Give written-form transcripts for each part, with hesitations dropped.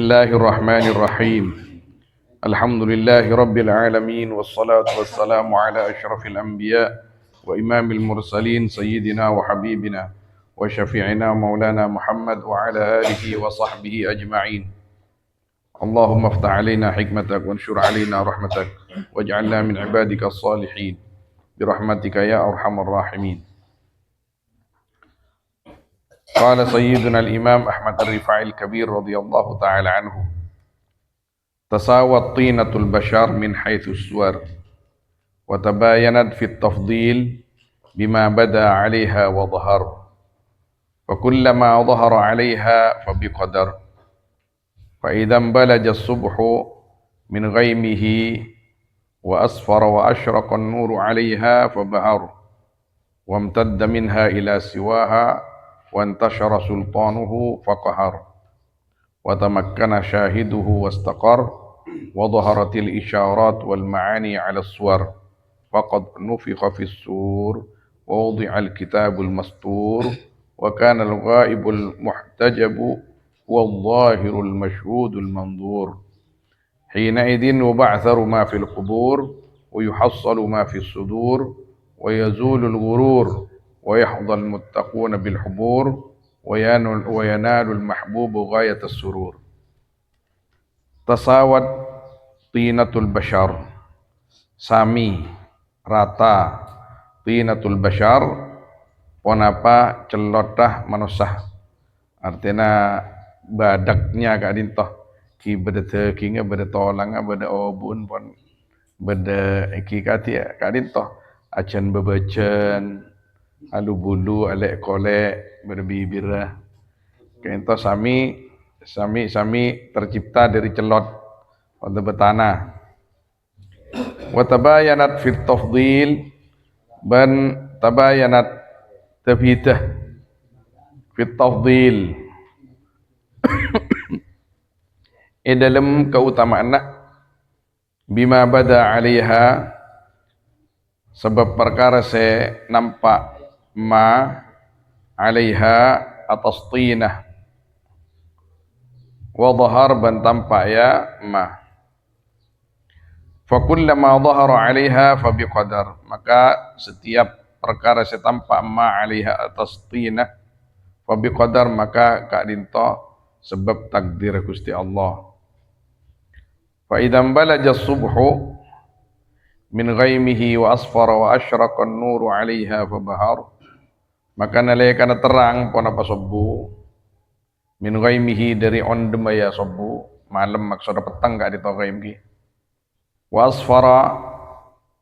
الله الرحمن الرحيم الحمد لله رب العالمين والصلاة والسلام على أشرف الأنبياء وإمام المرسلين سيدنا وحبيبنا وشفيعنا مولانا محمد وعلى آله وصحبه أجمعين. اللهم افتح علينا حكمتك وانشر علينا رحمتك واجعلنا من عبادك الصالحين برحمتك يا أرحم الراحمين. قال سيدنا الإمام أحمد الرفاعي الكبير رضي الله تعالى عنه: تساوت طينة البشر من حيث الصور وتباينت في التفضيل بما بدا عليها وظهر، وكلما ظهر عليها فبقدر، فإذا انبلج الصبح من غيمه وأسفر وأشرق النور عليها فبهر، وامتد منها إلى سواها وانتشر سلطانه فقهر، وتمكن شاهده واستقر، وظهرت الإشارات والمعاني على الصور، فقد نفخ في الصور ووضع الكتاب المسطور، وكان الغائب المحتجب والظاهر المشهود المنظور، حينئذ يبعثر ما في القبور ويحصل ما في الصدور، ويزول الغرور ويحظى المتقون بالحبور، وينال المحبوب غاية السرور. Tasawat tinatul bashar, sami rata tinatul bashar ponapa celotah manusah, artinya badaknya kak dintoh ki beda tekinga beda tolanga beda obun pon beda ki kati kak dintoh acan bebecen alu bulu alek kolek berbibirah kento sami tercipta dari celot pada betanah. Wa tabayanat fit tafdil ban tabayanat tabitah fit tafdil dalam keutamaan bima bada alaiha sebab perkara se nampak ma alaiha atas tinah wa dhahar ban tampak ya ma, fa kullama dhahara alaiha fa biqadar, maka setiap perkara se tampak ma alaiha atas tinah fa biqadar, maka kak dinto sebab takdir Gusti Allah. Fa idzam balaja subhu min ghaimihi wa asfara wa asyraqa an-nuru 'alaiha fa bahar, maka nalekana terang pon apa subuh min ghaimihi dari ondem ya subuh malam maksud petang gak di ghaim ki, wa asfara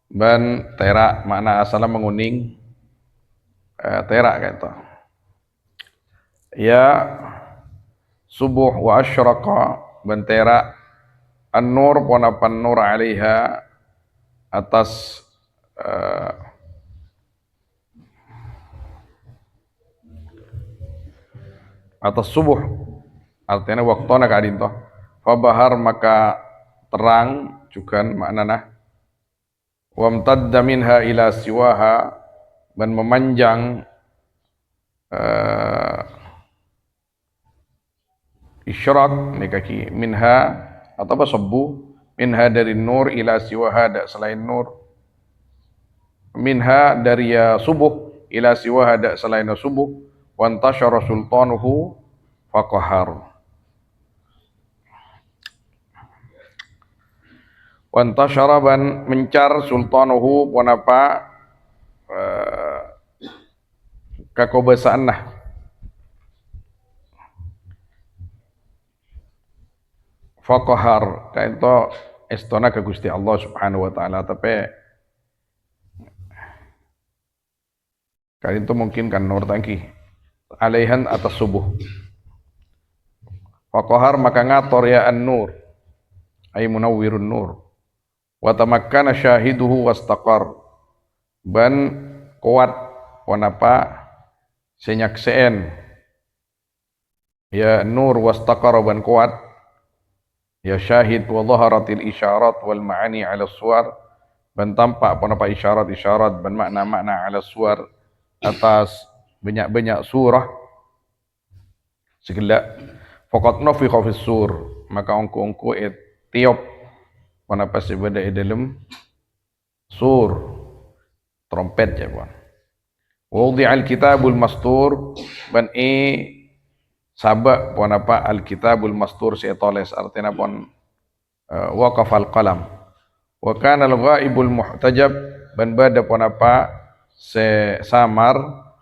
ban terak makna asalnya menguning terak kata ya subuh, wa asyraqa ban terak an-nur pon apa nur 'alaiha atas atas subuh, artinya waktona kadin toh fa bahar maka terang juga maknana wa amtadda minha ila siwaha dan memanjang isyraq ni kaki minha atau apa subuh minha dari nur ila siwaha ada selain nur, minha dari ya subuh ila siwaha ada selain subuh, wa antashara sultanuhu faqahar, wa antashara ban mencar sultanuhu ponapa kakobasaan nah faqahar kaento estona ke Gusti Allah Subhanahu wa taala, tapi kali itu mungkin kan nur tangki alaihan atas subuh. Faqahar maka ngator ya an-nur ay munawwirun nur, wa tamakkana syahiduhu wastaqar ban kuat wanapa senyakseen ya nur wastaqar ban kuat ya syahid, wa dhaharatil isyarat wal ma'ani ala suwar ban tampak wanapa isyarat ban makna-makna ala suwar atas banyak-banyak surah segala, faqad nufikha fis sur maka ongko-ongko tiup panapa sebeda dalam sur trompet ya puan. Wudi'al kitabul mastur ban sabak puan apa al kitabul mastur saya tulis artinya puan waqafal qalam wa kana al ghaibul muhtajab ban bada puan apa se samar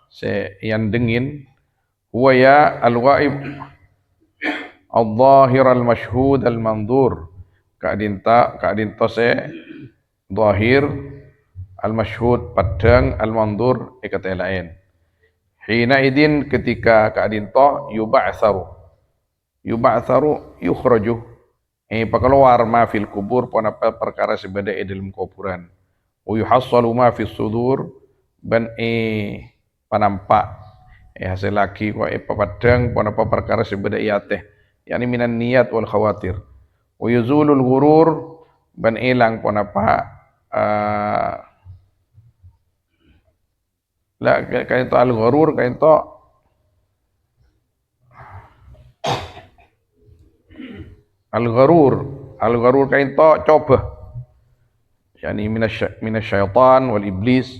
se yang dengin huwa ya al ghaib al-zahir al-mashhud al-manzur kadinta se zahir al-mashhud padang al-manzur kata lain hina idin ketika kadinta yub'atsaru yukhraju pakeluar ma fil kubur pon apa perkara sebeda dalam kuburan wa yuhassalu ma fis sudur ban panampak hasil laki wa papadang pon apa perkara sebeda iateh yakni minan niyat wal khawatir wa yuzulul ghurur ban ilang pon apa la kain to al ghurur kain to al ghurur kain to coba yakni minasyaitan wal iblis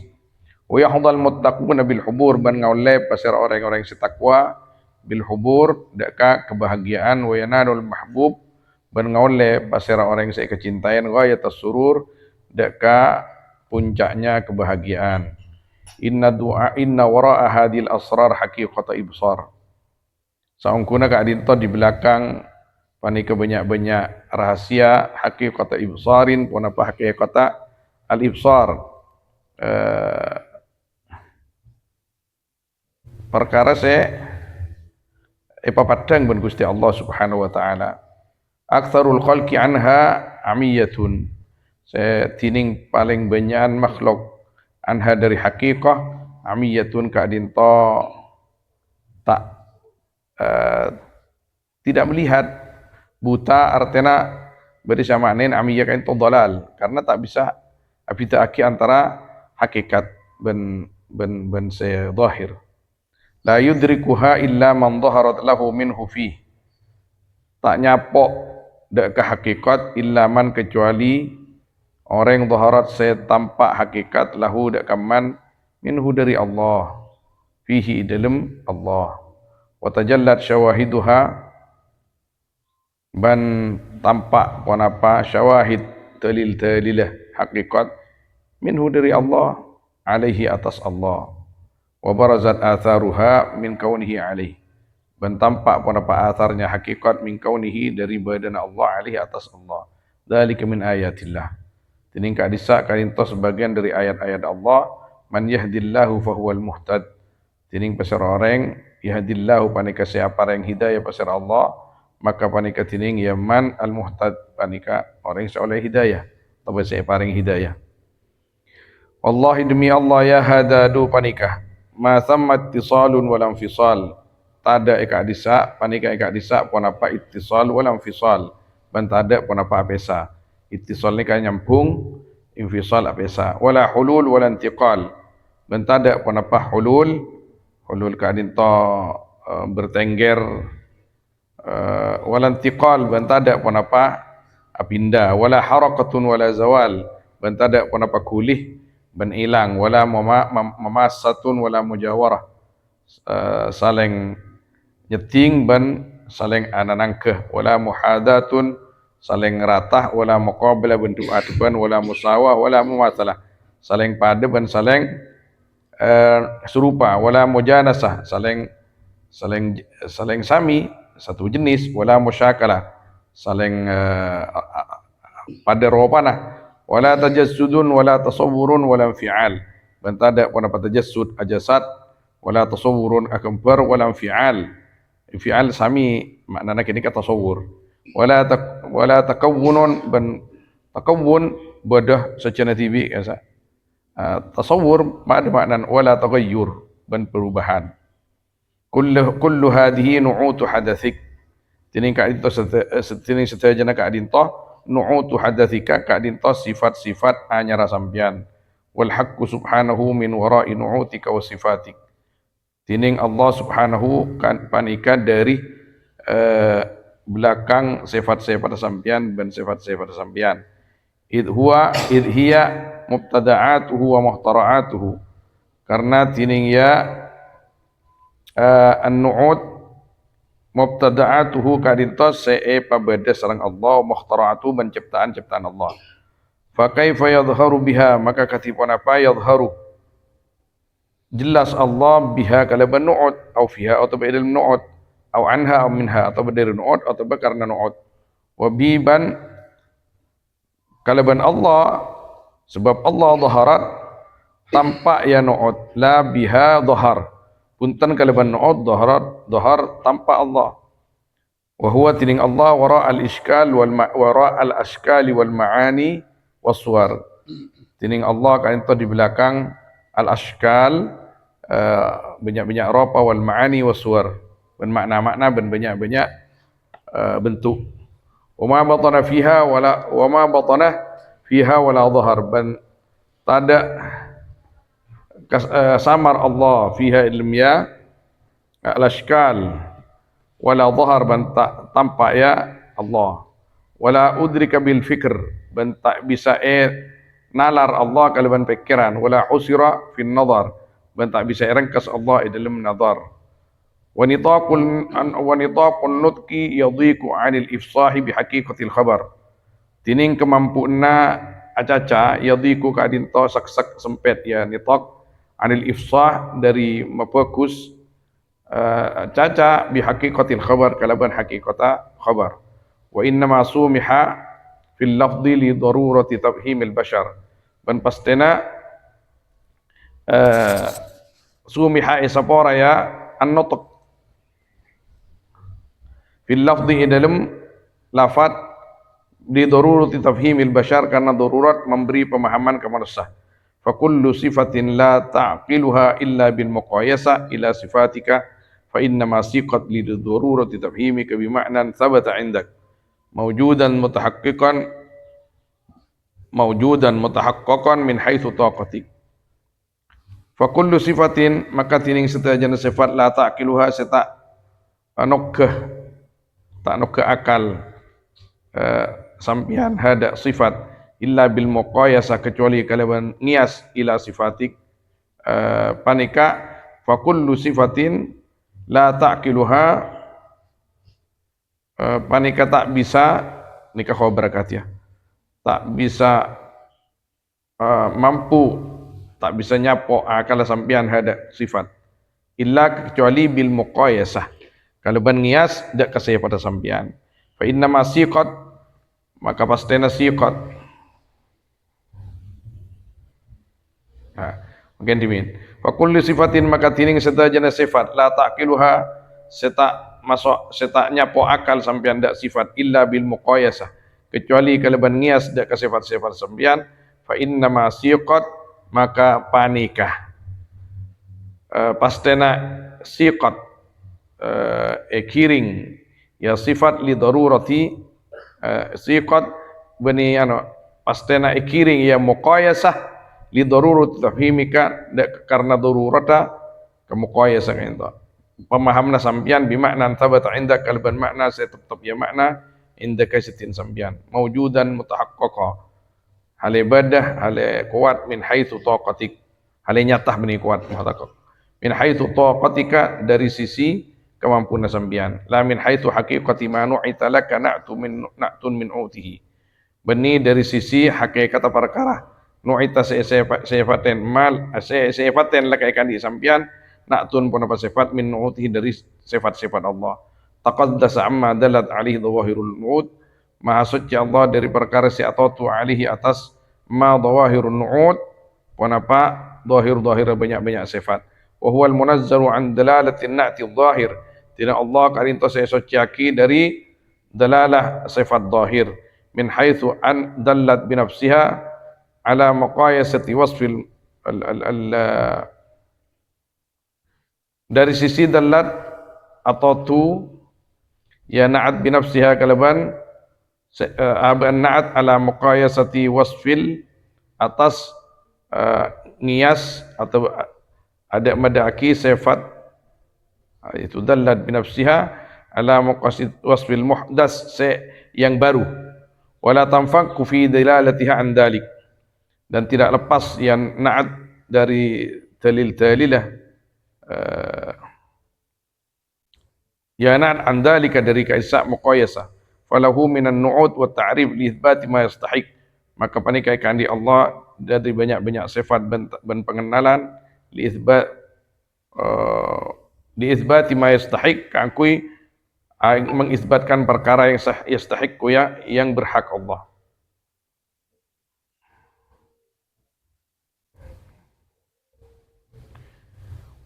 wa yahdhal muttaquna bil hubur ban ngaule pasir orang-orang setakwa bil hubur deka kebahagiaan wa yanalul mahbub ban ngaule pasir orang yang saya kecintaan ghayat surur deka puncaknya kebahagiaan inna wara'a hadhil asrar haqiqata ibsar saungkuna ka adinto di belakang panika banyak-banyak rahasia haqiqata ibsarin pun apa haqiqata al ibsar perkara papadang ben Gusti Allah Subhanahu wa taala aktsarul khalqi anha amiyatun tining paling banyak makhluk anha dari haqiqah amiyatun kadinto tak tidak melihat buta artinya beri samanin amiyah kain dalal karena tak bisa abita aki antara hakikat ben se zahir la yudrikuha illa man dhaharat lahu minhu fi tak nyapok dak ke hakikat illa man kecuali orang yang dhaharat se tampak hakikat lahu dak kaman minhu dari Allah fihi dalam Allah wa tajallat syawahiduha ban tampak pun apa syawahid talilah hakikat minhu dari Allah alaihi atas Allah wa barazat atharuha min kaunihi alaihi ban tampak pun apa atharnya hakikat min kaunihi dari badan Allah alaihi atas Allah dzalika min ayatillah tining ka disa karintos sebagian dari ayat-ayat Allah man yahdillahu fahuwal muhtad tining pasar orang yahdillahu panika siapa yang hidayah pasar Allah maka panika tining yaman al muhtad panika orang seoleh hidayah atau saya paring hidayah wallahi demi Allah ya hadadu panika ma thamma ittisalun walam fisal tada eka disa panika eka disa pun apa ittisal walam fisal ban tada pun apa apesa ittisal ni kan nyambung infisal apesa wala hulul wala intiqal ban tada pun apa hulul kadin to bertengger wala intiqal ban tada pun apa pindah wala harakatun wala zawal ban tada pun apa kulih ban ilang wala mamassatun wala mujawarah saling nyeting ban saling ananangkeh wala muhadatun saling ratah wala muqabalah bentuk atban wala musawah wala mumatsalah saling pada ban saling serupa wala mujanasah saling sami satu jenis wala musyakalah saling pada ropana wala tajassudun wala tasawwurun wala fi'al ban tada pun apa tajassud ajasad wala tasawwurun akbar wala fi'al sami maknanya kini kata tasawwur wala takawwunun ban takawwun bodoh secara TV kasa tasawwur makna wala taghayyur ban perubahan kullu hadhihi nu'utu hadatsik tining ka itu tining setajana ka adinto nu'utu hadatsika ka adinto sifat-sifat anyara sampean wal haqqu subhanahu min wara'i nu'utika wa sifatik tining Allah subhanahu kan panika dari belakang sifat-sifat sampian dan sifat-sifat sampian. Id hiya mubtada'atuhu wa muhtara'atuhu. Karena tining ya an-nu'ud mubtada'atuhu kadintos pabeda sareng Allah, muhtara'atuhu penciptaan-ciptaan Allah. Fa kaifa yadhharu biha, maka katipun apa yadhharu jelas Allah biha kalaban nu'ud au fiha atau ba'dal nu'ud au anha au minha atau dari nu'ud atau karena nu'ud. Wa biban kalaban Allah sebab Allah dhaharat tampak ya nu'ud la biha dhahar. Punten kalaban nu'ud dhahar tampak Allah. Wa huwa tining Allah wara al-iskal wara al-askali wal ma'ani waswar. Tining Allah kan itu di belakang al-askal banyak-banyak rupa wal ma'ani waswar. Ben makna-makna ben banyak-banyak bentuk. Wa ma batana fiha wala dhahar ben tada samar Allah fiha ilmiya al-ashkal wala dhahar ben tak tampak ya Allah. Wala udrika bil fikr ben tak bisa nalar Allah kalaban pikiran. Wala usira fin nazar ben tak bisa rengkas Allah dalam nazar. Wa nitaqun nutqi yadhiqu 'anil ifsahi bi haqiqatil khabar. Tining kemampuanna acaca yadhiqu kadinto sak sempit ya nitaq 'anil ifsah dari memfokus caca bi haqiqatil khabar kalaban haqiqata khabar. Wa inna ma sumiha fil lafzi li darurati tafhimil bashar. Dan pastena sumiha isapora ya an-nutq fil lafzi dalam lafaz di darurati tafhimil bashar karena darurat memberi pemahaman ke manusia. Fa kullu sifatin la ta'qiluha illa bil muqayasa ila sifatika fa inna ma siqat li darurati tafhimika bi ma'nan thabata 'indak mawjudan mutahaqqaqan min haitsu taqatik. Fa kullu sifatin maka tining setajana sifat la ta'qiluha seta tak nukkah akal sampian hada sifat illa bil muqayasa kecuali kalaban nias ila sifatik panika fa kullu sifatin la ta'qiluha panika tak bisa nikah khabar ya tak bisa mampu tak bisa nyapo akal sampian hada sifat illa kecuali bil muqayasah kalau ban ngias dak kasih pada sampian fa inna ma siqat maka pastena siqat mungkin dimin fa kullu sifatin maka tining sedajana sifat la taqiluha seta nyapo akal sampian dak sifat illa bil muqayasah kecuali kalau ban ngias dak ka sifat-sifat sampian fa inna ma siqat maka panikah pastena siqat kiring ya sifat li darurati siqat bani pastena kiring ya muqayasah li darurati tafhimika karena darurata ke muqayasah itu pemahamna sampian bimakna thabata indak kalban makna saya tetap ya makna indaka sitin sampian mawjudan mutahaqqaqa hal ibadah hal kuat min haitsu taqatik hal nyatah bani kuat muhaqqaq min haitsu taqatika dari sisi kemampuan sampian la min haitsu haqiqati ma nu'ita laka na'tun min utihi bani dari sisi hakikat perkara nu'ita sifaten mal sifaten laka ikan di sampian na'tun pun apa sifat min utihi dari sifat-sifat Allah taqaddasa amma dalat alaihi dhawahirul nu'ud maha suci Allah dari perkara si atatu alaihi atas ma dhawahirun nu'ud pun apa dhahir banyak-banyak sifat wa huwal munazzaru an dalalatin na'ti dhahir. Tidak Allah karinto saya sociaki dari dalalah sifat zahir min haitsu an dallat bi nafsiha ala maqayasati wasfil dari sisi dallat atau tu ya na'at bi nafsiha kalaban na'at ala maqayasati wasfil atas ngias atau ada madaki sifat itu dallat binafsiha ala maqasid wasfil muhdas yang baru, wala tanfakku fi dilalatiha an dalik, dan tidak lepas yang na'at dari dalil-dalilah ya na'at an dalika dari kaisa muqayyasah, falahu minan nu'ud wa ta'rif li itsbati ma yastahiq, maka panikai kandi Allah dari banyak-banyak sifat dan pengenalan li itsbat li itsbati ma yastahiq, kangkui mengisbatkan perkara yang yastahiq yang berhak Allah.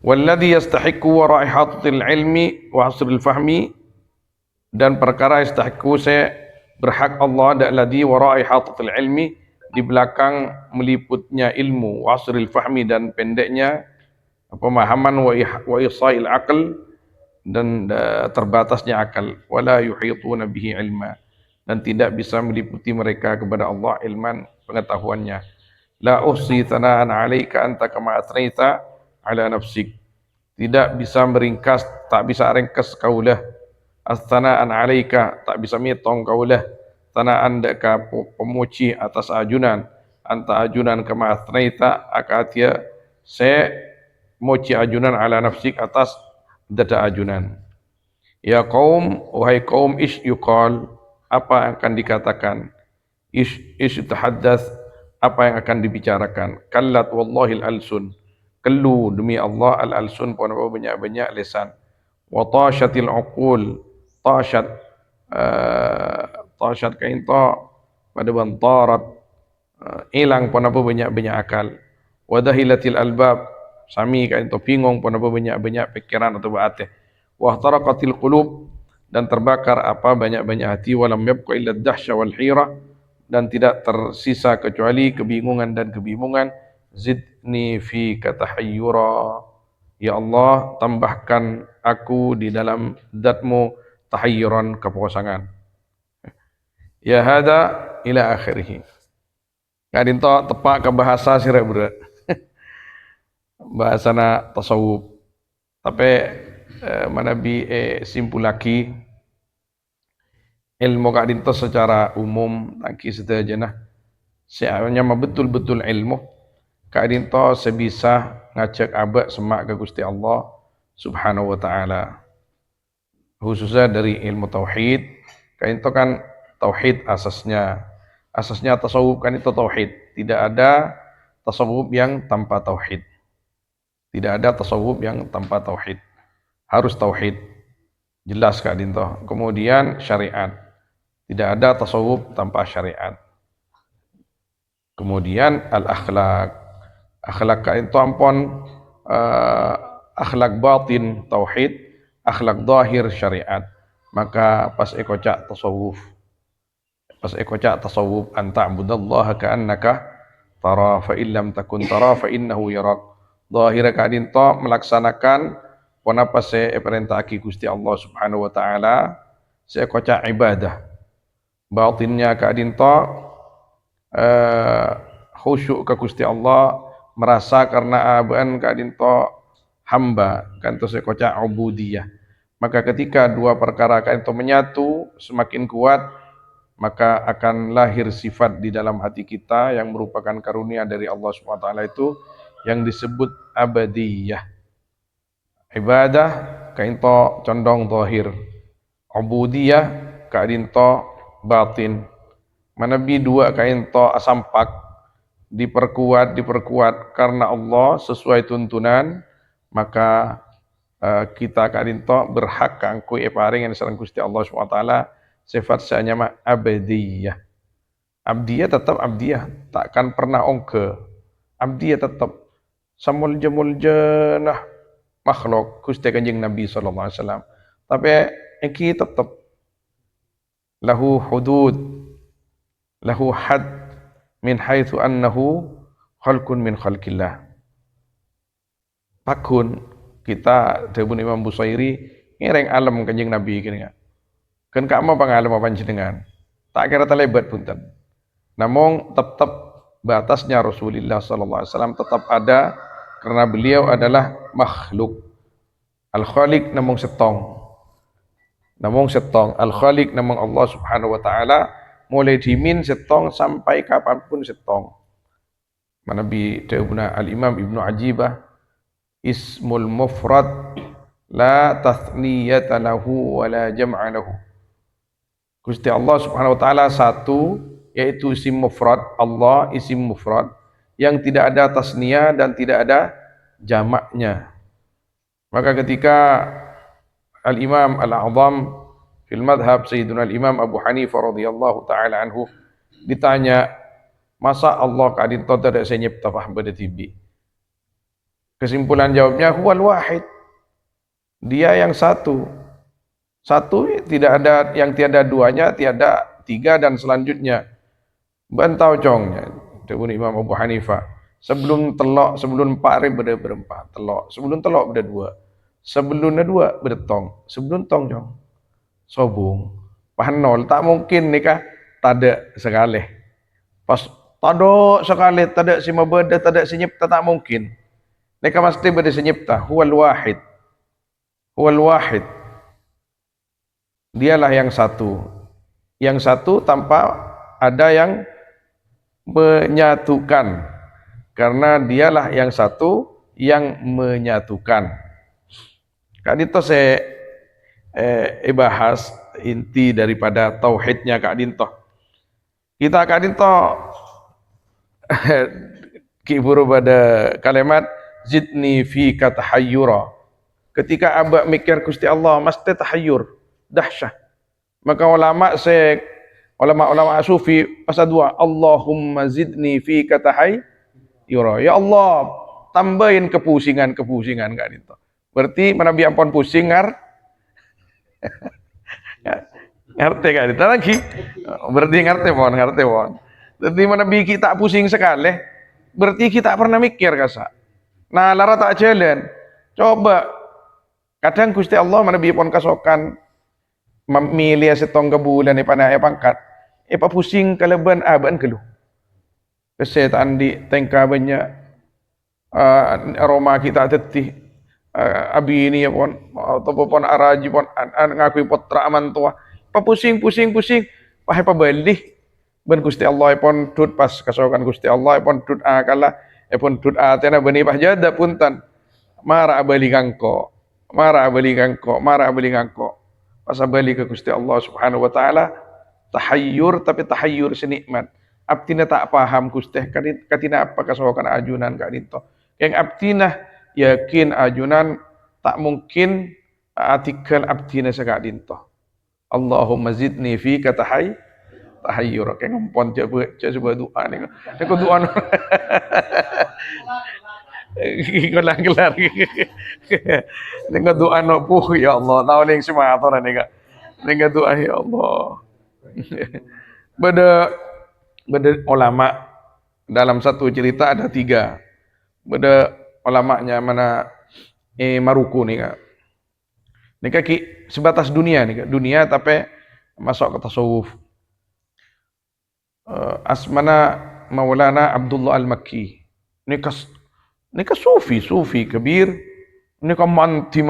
Walladhi yastahiqqu wara'i hatatil ilmi wa asril fahmi, dan perkara yastahiqqu berhak Allah alladhi wara'i hatatil ilmi, di belakang meliputnya ilmu, wa asril fahmi, dan pendeknya pemahaman, wa isail aql, dan terbatasnya akal, wala yuhituna bihi ilma, dan tidak bisa meliputi mereka kepada Allah ilman pengetahuannya. La uhsi thana'an 'alaika anta kama athnaita 'ala nafsik, tidak bisa meringkas, tak bisa ringkas kaulah as-thana'an 'alaika, tak bisa mitong kaulah thana'an deka pemuji atas ajunan, anta ajunan kama athnaita akatia se muji ajunan 'ala nafsik atas dada ajunan. Ya kaum, wahai kaum, ish yuqal, apa yang akan dikatakan, ish tahaddath, apa yang akan dibicarakan, kallat wallahi al-alsun, kellu demi Allah al-alsun, pun banyak-banyak lisan, wa tashatil uqul, tashat tashat kain ta pada bantarat, hilang pun banyak-banyak akal, wa dahilatil albab, sami kain to bingung pun banyak-banyak pikiran atau baatih, wa taraqatil qulub, dan terbakar apa banyak-banyak hati, walam yabqa illa dahsya wal hira, dan tidak tersisa kecuali kebingungan dan kebingungan. Zidni fi katahayyura, ya Allah tambahkan aku di dalam zatmu tahayyuran, keposangan. Ya hada ila akhirih. Kadin to tepak ke bahasa sira bro. Bahasana tasawuf. Tapi manabi simpul lagi ilmu kadin to secara umum lagi saja nah. Sebenarnya betul-betul ilmu kadin to sebisa ngajak abak semak ke Gusti Allah Subhanahu wa taala. Khususnya dari ilmu tauhid, kadin to kan tauhid asasnya. Asasnya tasawuf kan itu tauhid. Tidak ada tasawuf yang tanpa tauhid. Tidak ada tasawuf yang tanpa tauhid. Harus tauhid. Jelas Kak Dinto. Kemudian syariat. Tidak ada tasawuf tanpa syariat. Kemudian al-akhlak. Akhlak Kak Dinto ampun akhlak batin tauhid, akhlak zahir syariat. Maka pas ekocak tasawuf. Pas ekocak tasawuf, anta abudallaha ka'annaka tara, fa illam takun tara fa innahu yarak. Zahir kadin to melaksanakan apa se perintah aki Gusti Allah Subhanahu wa taala, se ekocak ibadah. Batinnya kadin to khusyuk ke Gusti Allah, merasa karena abaan kadin to hamba, kan to se ekocak ubudiyah. Maka ketika dua perkara kadin to menyatu semakin kuat, maka akan lahir sifat di dalam hati kita yang merupakan karunia dari Allah SWT itu yang disebut abadiyah. Ibadah kainto condong zahir, ubudiyah kainto batin. Manabi dua kainto asampak diperkuat karena Allah sesuai tuntunan, maka kita kainto berhak kangku eparing yang sareng Gusti Allah SWT sifat seanyama abadiyah. Abdiyah tetap abdiyah, takkan pernah ongke. Abdiyah tetap samulja nah makhluk Gusti Kanjeng Nabi sallallahu alaihi wasallam. Tapi iki tetap lahu hudud, lahu had min haitsu annahu khalqun min khalqillah. Pakun kita debun Imam Busairi ngereng alam Kanjeng Nabi kini. Kan kak mau pangalam apa jenengan, tak kira terlebat punten. Namun tetap batasnya Rasulullah sallallahu alaihi wasallam tetap ada karena beliau adalah makhluk. Al-Khaliq namun setong. namung setong. Al-Khaliq namung Allah Subhanahu wa taala, mulai dimin setong sampai kapanpun setong. Manabi Ta'ubna Al-Imam Ibnu Ajibah, ismul mufrad la tathniyata lahu wa la jam'a lahu. Gusti Allah Subhanahu wa taala satu, yaitu isim mufrad. Allah isim mufrad yang tidak ada tasniyah dan tidak ada jamaknya. Maka ketika Al-Imam Al-A'zam fil madhab Sayyiduna Al-Imam Abu Hanifah radhiyallahu taala anhu ditanya, masa Allah kadin tota dak senyipta fah bade tibi. Kesimpulan jawabnya huwal wahid. Dia yang satu. Satu tidak ada yang tiada duanya, tiada tiga dan selanjutnya. Bantau congnya. Tebun Imam Abu Hanifah. Sebelum telok, sebelum empat beda berempat. Telok. Sebelum telok beda dua. Sebelumnya dua beda tong. Sebelum tong cong. Sobung. Pahanol. Tak mungkin nikah. Tada sekali. Pas tada sekali. Tada si mabeda. Tada si nyipta. Tak mungkin. Nikah mesti beda si nyipta. Huwal wahid. Huwal wahid. Dialah yang satu. Yang satu tanpa ada yang menyatukan. Karena dialah yang satu yang menyatukan. Kak Dinto saya bahas inti daripada tauhidnya Kak Dinto. Kita Kak Dinto kiburu pada kalimat zidni fi katahayyura. Ketika abak mikir Gusti Allah mesti tahayyur. Dahsyah. Maka ulama sufi pasal dua, Allahumma zidni fi katahayyura. Ya Allah, tambahin kepusingan Kak Dinto. Berarti Nabi ampun pusing ngerti Kak Dinto lagi. Berarti ngerti pon. Jadi Nabi kita pusing sekali. Berarti kita pernah mikir kasa. Nah, lara tak jalan. Coba kadang Gusti Allah Nabi pun kasokan memilih setong ke bulan panai pangkat. Apa pusing keleban aban keluh. Kesehatan di tengka banyak aroma kita tetih abi ini pun atau pun araji pun ngakui potra aman tua. Apa pusing. Pahai pabelih ben Gusti Allah pun tut pas kasokan Gusti Allah pun tut akala pun tut atena bani pahjada puntan. Mara abali kangko. Pas abali ke Gusti Allah Subhanahu wa taala tahayyur tapi tahayyur senikmat. Abtina tak paham Gusti katina apa kasokan ajunan Kak Dinto. Yang abtina yakin ajunan tak mungkin artikel abtina sa Kak Dinto. Allahumma zidni fi tahayyur. Kayak ngompon coba doa ni. Aku doa. Kulang gelar. Dengan doa no puh ya Allah. Tahu ning semua aturan ni Kak. Dengan doa ya Allah. Beda ulama dalam satu cerita ada tiga. Beda ulamanya mana Maruku nih Kak. Ini kaki sebatas dunia nih Kak. Dunia tapi masuk ke tasawuf. Asmana Maulana Abdullah Al-Makki. Ini ka sufi kabir. Ini ka manti.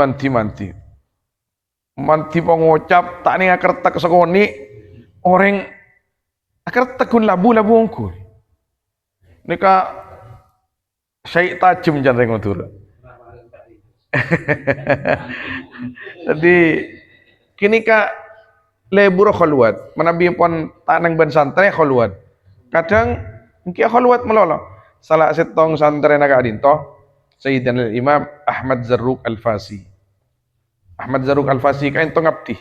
Manti pengucap tak ni akerta kesakoni orang akerta kun labu ongkul. Ini ka syait tajam jangan ngotur. Jadi kini ka lebur khalwat. Manabi pun tanang ban santre khalwat. Kadang mungkin khalwat melolo. Salah setong santre na Kak Dinto, Sayyidina Imam Ahmad Zarruq Al-Fasi. Ahmad Zarruq Al-Fasi kain to ngabdi.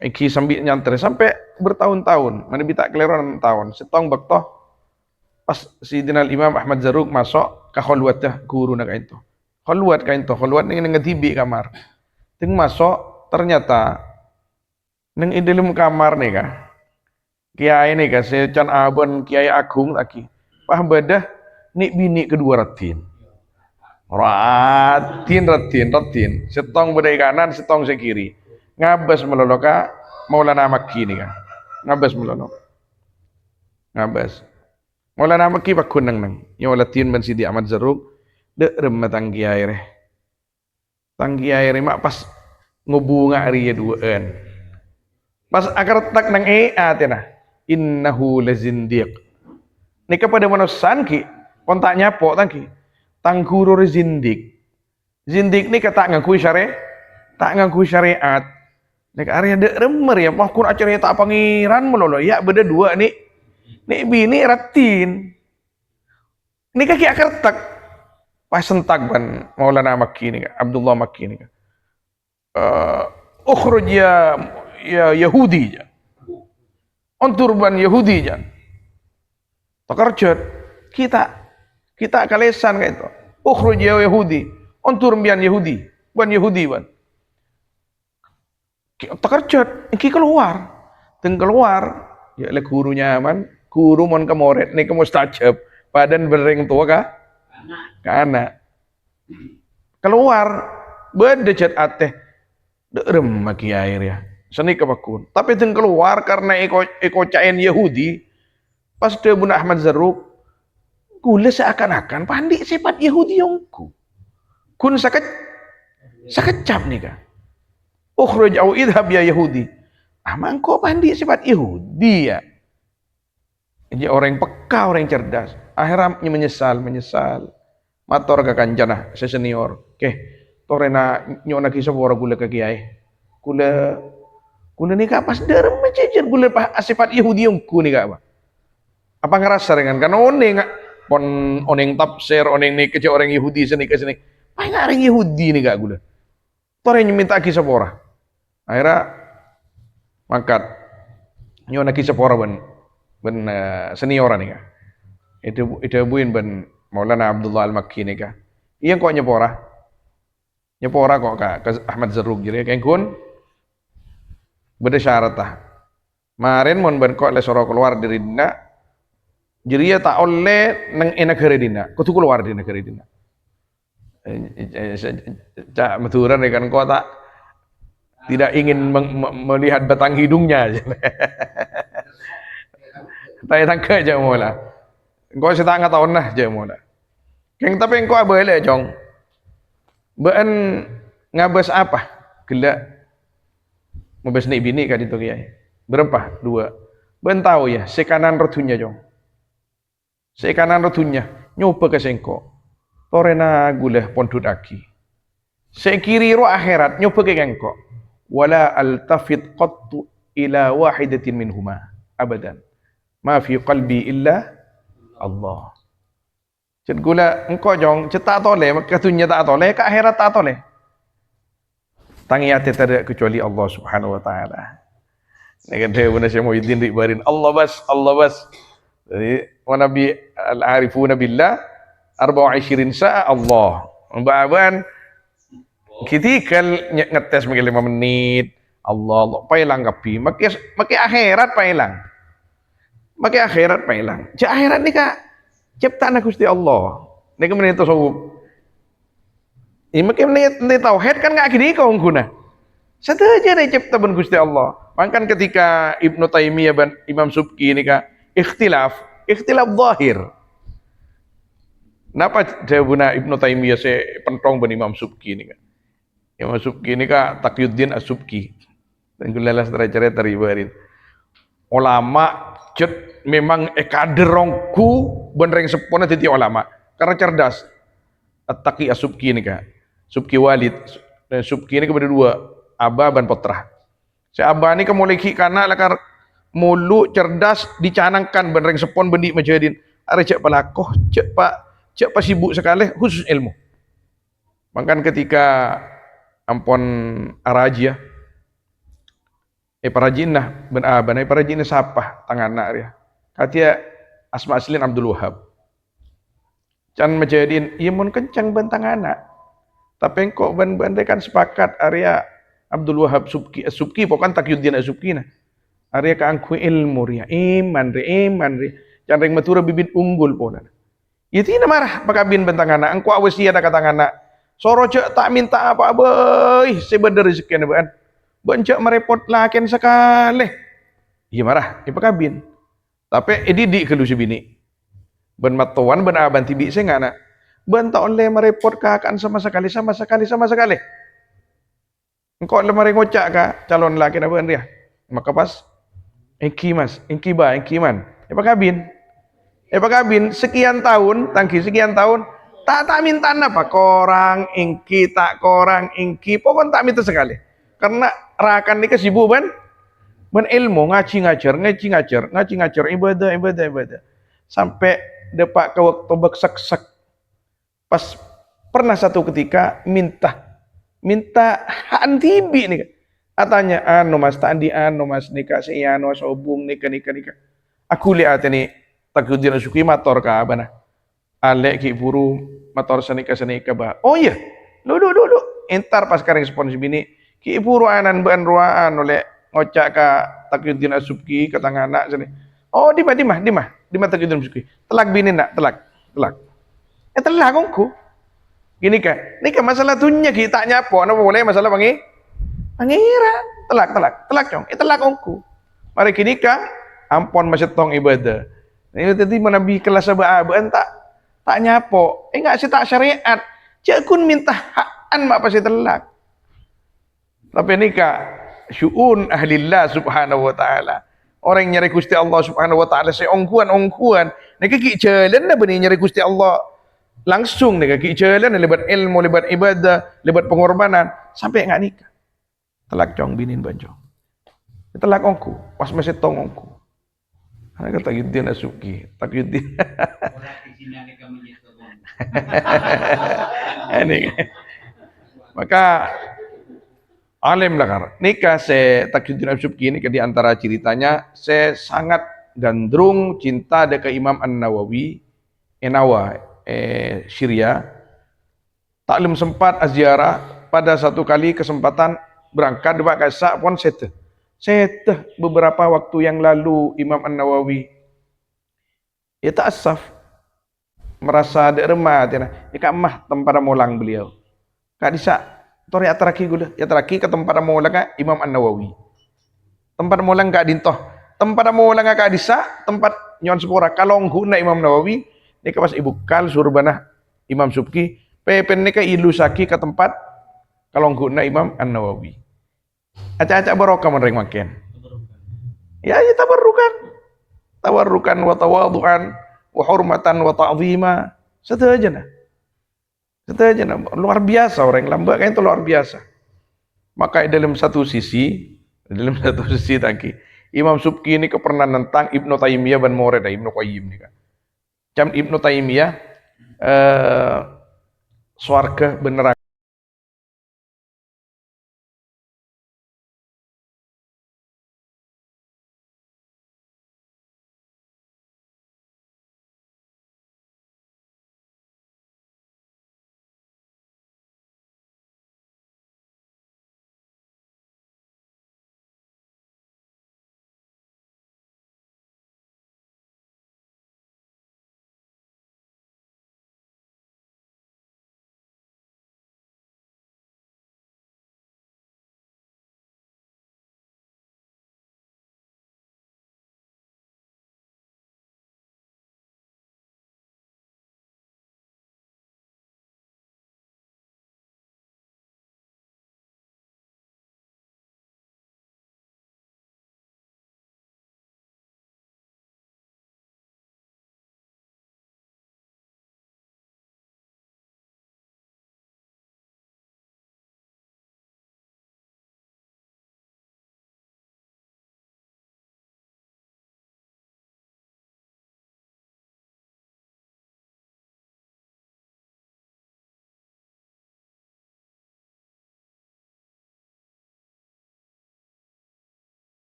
Iki sambil nyantre sampai bertahun-tahun. Manabi tak keleron tahun. Setong bakto pas Sayyidina Imam Ahmad Zarruq masuk ke khalwat dah guru na kain to. Khalwat ni ngetibi kamar. Ting masuk ternyata neng dalam kamar nih Kak. Kiai nih Kak, secan abon Kiai Agung lagi. Pah bedah nik bini kedua ratin. Ratin. Setong bedai kanan, setong sekiri. Ngabas melolo Kak, Maulana Makki nih Kak. Ngabas melolo. Maulana Makki pakun nang. Yang latin ben Sidi Ahmad Zarruq de rem tangki air. Mak pas ngubunga riya duaan. Pas akar tak nang tina innahu lazindiq. Nika pada manusan ki kontaknya po tangki tangguro zindik. Zindik ni kata ngaku syariat, tak ngaku syariat. Nek area de remer ya, mah kun acara tak pangeran melolo. Ya beda dua nih. Nek bini ratin. Ini kaki akar tak pas sentak ban Maulana Makki ni, Abdullah Makki ni. Ukhruj ya Yahudi jan. Ontur ban Yahudi jan. Takarjat kita kalesan kayak itu. Ukhruj ya Yahudi. Ontur bian Yahudi. Ban Yahudi ban. Takarjat iki keluar. Teng keluar ya le gurunya man, guru mon ke murid ni ke mustajab. Padan bereng tua kah? Anak. Keluar bedecet ateh derem maki air ya. Seni kepakun. Tapi teng keluar karena eko cain Yahudi. Pas dia Bunda Ahmad Zarruq, gula seakan-akan pandi sifat Yahudi yongku. Kun sakecap nih kah? Ukhruj au idhab ya Yahudi. Amang kok pandi sifat Yahudi ya. Jadi orang yang peka, orang yang cerdas. Akhirnya menyesal. Mator ke kancana, senior. Oke, torena nyona kisah wara gula ke kiai. Gula ni kapas derem mencecer gula sifat Yahudi yongku nih kah? Apa ngerasa dengan kan oneng tafsir oneng nih kece orang Yahudi sini ke sini apa orang Yahudi nih gak gula tore minta kisah pora akhirnya mangkat nyona kisah pora ben senioran nih kak itu buin ben Maulana Abdullah Al-Makki nih kak iya kok nyepora kok kak ke Ahmad Zarruq jadi kayak kun beda syarat tah marin mon ben kok le soro keluar dari dina jadi ya tak oleh neng negara dina, kau tu keluar di negara dina. Cak Maturan kan kau tak tidak ingin melihat batang hidungnya. Tak tangka aja mula. Kau setengah tahun lah aja mula. Keng tapi kau boleh jong. Ben ngabas apa? Gelak. Ngabas nih bini kan itu kiai. Berapa? 2. Ben tahu ya, sekanan rotunya jong. Sekanan rotunya nyoba ke sengko torena guleh pondut aki sekiri ro akhirat nyoba ke engko wala altafit qattu ila wahidatin minhuma abadan ma fi qalbi illa Allah cet gula engko jong cetak tole katunya tak tole ke akhirat tak tole tangiate tidak kecuali Allah Subhanahu wa taala nek dia benar saya Muhyiddin ribarin Allah bas jadi Nabi al-arifuna billah 24 saat Allah. Mbak ketika ngetes mungkin 5 menit Allah pailang kapi maki akhirat pailang. Maki akhirat pailang. Cak akhirat ni kak ciptaan Gusti Allah. Ni kemudian tasawuf. Ini maki menit tauhid kan enggak gini kau guna. Satu aja nih ciptaan Gusti Allah. Makanya ketika Ibnu Taimiyah dan Imam Subki ini kak ikhtilaf zahir. Napa jawabuna Ibnu Taimiyah saya pentong ben Imam Subki ini kan. Imam Subki ini kan Taqiyuddin As-Subki. Dan gulalas cerita ribarin. Ulama cet memang kaderongku benereng sepona titi ulama karena cerdas. At-Taqi As-Subki ini kan. Subki Walid dan Subki ini kepada 2, Aba dan Putra. Si Aba ini kemuliki karena lakar mulu cerdas dicanangkan benereng sepon bendi majadin are cek pelakoh cek pak sibuk sekali khusus ilmu makan ketika ampon araji ya parajinah ben aban parajinah sapah tangan nak ya katia Asma Aslin Abdul Wahab can majadin iya mun kencang bentang anak tapi kok ban kan sepakat area Abdul Wahab Subki pokoknya Taqiyuddin As-Subki nah Arya kaangku ilmu ria iman ri jangan matura bibit unggul pona. Itu ina marah pakabin bentang anak angku awas dia ada kata anak. Soro cek tak minta apa boy sebeder rezeki ban. Bencak merepot laken sekali. Iya marah pakabin. Tapi didik kelu si bini. Ben matuan ben aban tibi saya ngana. Ben tak oleh merepot kakan sama sekali. Engkau lemari ngocak ka calon laki apa dia? Maka pas engki mas, engki ba, engki man. Kabin? Kabin sekian tahun, tangki sekian tahun tak minta apa korang engki tak korang engki pokok tak minta sekali. Karena rakan ni kesibukan ban ilmu ngaji ngajar ibadah sampai depak ke waktu beksek pas pernah satu ketika minta antibi nih katanya anu mas tadi anu mas nikah si anu sobung nikah aku lihat ini takudin suki motor ka bana alek ki buru motor senika bah oh iya lu entar pas kareng sponsor bini ki buru anan ban ruaan oleh ngocak ka takudin asupki ke tangan anak sini oh di mah takudin asupki telak bini nak telak telak kongku gini kan ini kan masalah dunia kita nyapo apa boleh masalah pangeran telak cong telak ongku mari kini kan ampon masih tong ibadah ini tadi menabi kelas abaan tak nyapo enggak sih tak syariat jakun minta hakan mak pasti telak tapi ini kak syu'un ahlillah subhanahu wa ta'ala orang yang nyari Gusti Allah subhanahu wa ta'ala saya ongkuan ini kaki jalan dah benih nyari Gusti Allah langsung nih kaki jalan lebat ilmu lebat ibadah lebat pengorbanan sampai nggak nikah telak cong binin banjong telak ongku pas masih tong ongku karena kata Takyuddin Asuki Takyuddin ini maka alim lah kan nikah saya Takyuddin Asuki ini di antara ceritanya saya sangat gandrung cinta dengan Imam An-Nawawi Enawa Syria taklim sempat aziarah pada satu kali kesempatan berangkat dua kasak pun seteh beberapa waktu yang lalu Imam An-Nawawi ya ta'assaf merasa ada remah ya kak mah tempat molang beliau kak disa tori atraki gula ya teraki ke tempat molang kak Imam An-Nawawi tempat molang kak dintoh tempat molang kak disa tempat nyon sepura kalong guna Imam Nawawi ini pas ibu kal surbanah Imam Subki pepen ini ke ilusaki ke tempat kalau guna Imam An-Nawawi acak-acak barokah menerima makin ya tabarrukan wa tawadu'an wa hurmatan wa ta'zima setuju nah luar biasa orang lambak kan itu luar biasa maka dalam satu sisi tangki Imam Subki ini pernah nentang Ibnu Taimiyah ban Murid Ibnu Qayyim nih kan jam Ibnu Taimiyah swarga beneran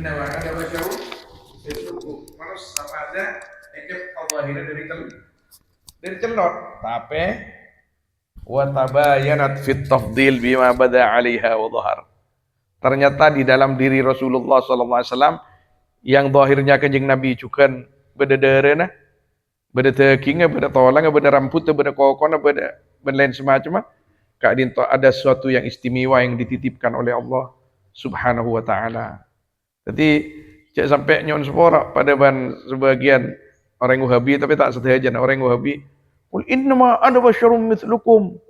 Inna wa ada bacau itu manus apa ada ekep Allah dari celot tapi wa tabayanat fit tafdil bima bada 'alaiha wa dhahar. Ternyata di dalam diri Rasulullah sallallahu alaihi wasallam yang zahirnya kanjeng Nabi cukan beda derena, beda tekinga, beda tolang, beda rambut, beda kokon, beda lain semacam. Kak dinto ada sesuatu yang istimewa yang dititipkan oleh Allah Subhanahu wa taala. Jadi cek sampai nyon sepora pada ban sebagian orang Wahabi tapi tak sedahajan orang Wahabi. Qul innama ana basyarum mithlukum.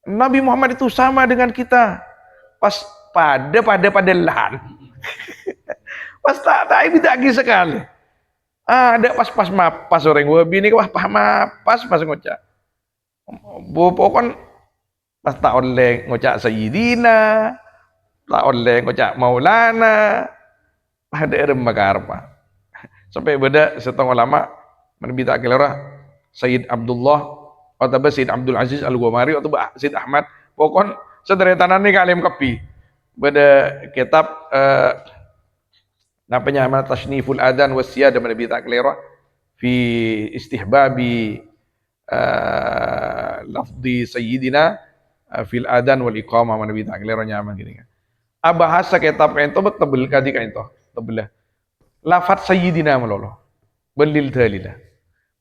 Nabi Muhammad itu sama dengan kita. Pas pada lahan. Pas tak tidak lagi sekali. Ada pas mapas orang Wahabi ini wah mapas pas ngocak. Pokon pas tak oleh ngocak Sayyidina, tak oleh ngocak Maulana, ada rembakarpa. Sampai beda setengah lama menebi tak kelera Sayyid Abdullah atau Sayyid Abdul Aziz Al-Ghumari atau Sayyid Ahmad. Pokon sederhana nih kalim kopi. Beda kitab namanya amal tasniful adan wasiyah dan menebi tak kelera fi istihbabi lafdi Sayyidina fil adan wal iqamah menebi tak kelera nyaman gini kan. Bahasa kitab kain to tebel kadi kain to tebel. Lafaz Sayyidina melolo. Belil dalila.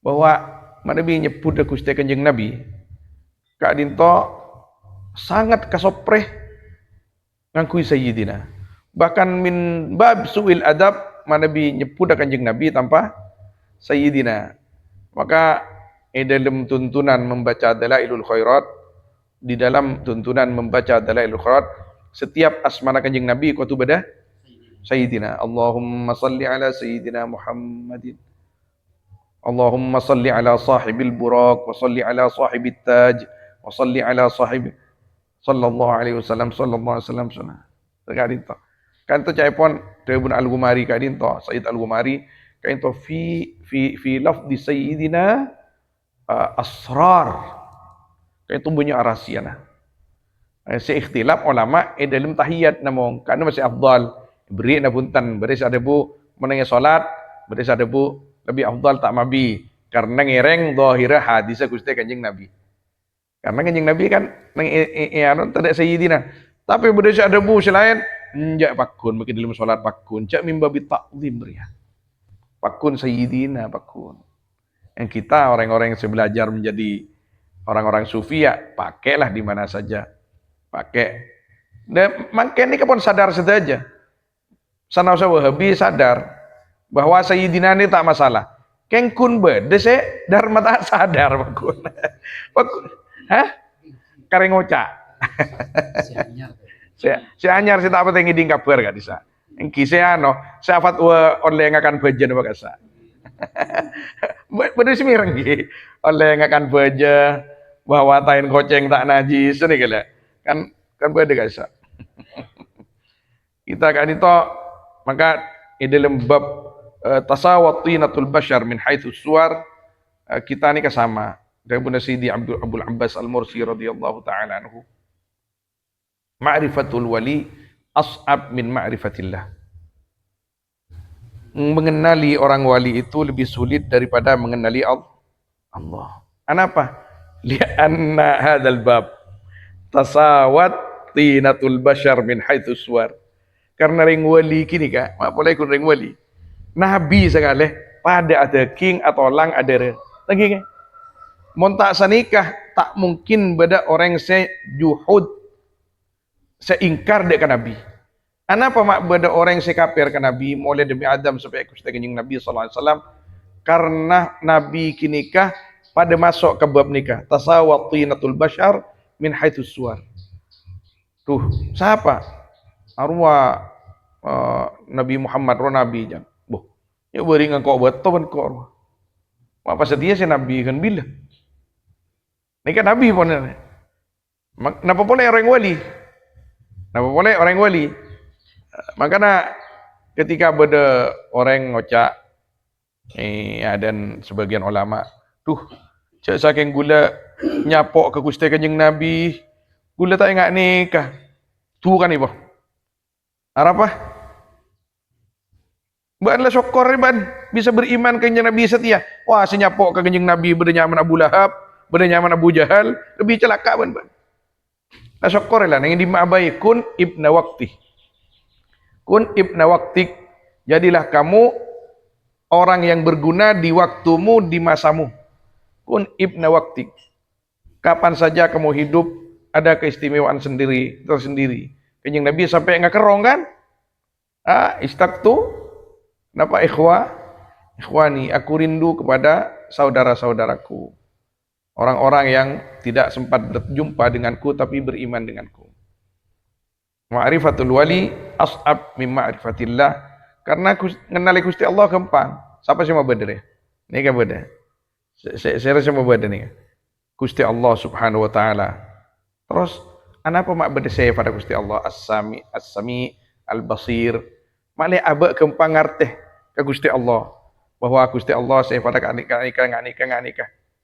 Bahwa menebi nyebut Gusti Kanjeng Nabi Kak dinto sangat kasopreh ngakui Sayyidina. Bahkan min bab su'il adab menebi nyebut Kanjeng Nabi tanpa Sayyidina. Maka dalam tuntunan membaca Dalailul Khairat, di dalam tuntunan membaca Dalailul Khairat, setiap asmana Kanjeng Nabi kuatu beda Sayyidina. Allahumma salli ala Sayyidina Muhammadin. Allahumma salli ala sahibil buraq wa salli ala sahibit taj wa salli ala sahib sallallahu alaihi wasallam kadinto. Kan to cai pon Ibnu Al-Ghumari kadinto, Sayyid Al-Ghumari kadinto fi lafzi Sayyidina asrar. Kadinto bunyi rahasia nah. Seikhtilaf ulama dalam tahiyat namong karena masih afdal beri na punten beri sadebu menengah salat beri sadebu lebih afdal tak mabi karena ngereng zahira hadis Gusti Kanjeng Nabi. Karena Kanjeng Nabi kan nang anu tidak Sayyidina. Tapi beri sadebu selain njak pakun mungkin dalam salat pakun cak mimbabi takzim beri. Pakun Sayyidina pakun. Yang kita orang-orang yang belajar menjadi orang-orang sufi ya pakailah di mana saja. Pakai. Dan makin ini kapon sadar saja. Sana usah Wahabi sadar bahwa Sayyidina ini tak masalah. Kengkun bede se dharma tak sadar pakun. Hah? Kareng ngocak. Si anyar si tak apa tinggi ding kabar gak bisa. Engki se ano, syafat oleh ngakan bajan apa kasa. Bener sih mireng ki. Oleh ngakan baja bahwa tain koceng tak najis ini kala. Kan beda guys. Kita kan itu maka dalam bab tasawat tinatul bashar min haitsu suwar kita ini kesama dari Bunda Sidi Abdul Abbas Al-Mursi radhiyallahu taala anhu. Ma'rifatul wali as'ab min ma'rifatillah. Mengenali orang wali itu lebih sulit daripada mengenali Allah. Kenapa? Lianna hadzal bab tasawat tinatul bashar min haitsu suwar. Karena ring wali kini kak, boleh kun ring wali. Nabi sekali pada ada king atau lang ada lagi kan. Montak sanikah tak mungkin beda orang sejuhud seingkar dekat Nabi. Kenapa mak beda orang sekafir ke Nabi mulai demi Adam sampai Gusti Kanjeng Nabi sallallahu alaihi wasallam? Karena Nabi kini kah pada masuk ke bab nikah tasawat tinatul bashar min haitsu suwar. Tuh, siapa? Arwah Nabi Muhammad roh Nabi jan. Boh, ya beri ngangkok beto ban ko arwah. Apa setia si Nabi kan bila? Ini kan Nabi pun. Napa boleh orang wali? Napa boleh orang wali? Makanya ketika beda orang ngocak dan sebagian ulama, tuh cak saking gula nyapok ke Gusti Kanjeng Nabi, gula tak ingat nikah. Tuh kan ibu. Apa? Banlah syukur ban bisa beriman ke Nabi setia. Wah, senyapok ke Kanjeng Nabi bernyaman Abu Lahab, benda nyaman Abu Jahal lebih celaka ban. Asyakor lah yang dimabai kun ibna waqti. Kun ibna waqtik. Jadilah kamu orang yang berguna di waktumu, di masamu. Kun ibna waqtik. Kapan saja kamu hidup ada keistimewaan sendiri, tersendiri. Kanjeng Nabi sampai ngakerong kan? Istaktu. Kenapa ikhwani, aku rindu kepada saudara-saudaraku. Orang-orang yang tidak sempat berjumpa denganku tapi beriman denganku. Ma'rifatul wali as'ab min ma'rifatillah. Karena mengenali Gusti Allah gampang. Siapa sih mau beda deh? Ini kan beda. Saya rasa mau beda nih. Gusti Allah Subhanahu wa taala. Terus apa mak beda saya pada Gusti Allah As-Sami, Al-Basir. Male abak gampang ngerteh ke Gusti Allah bahwa Gusti Allah saya pada nikah.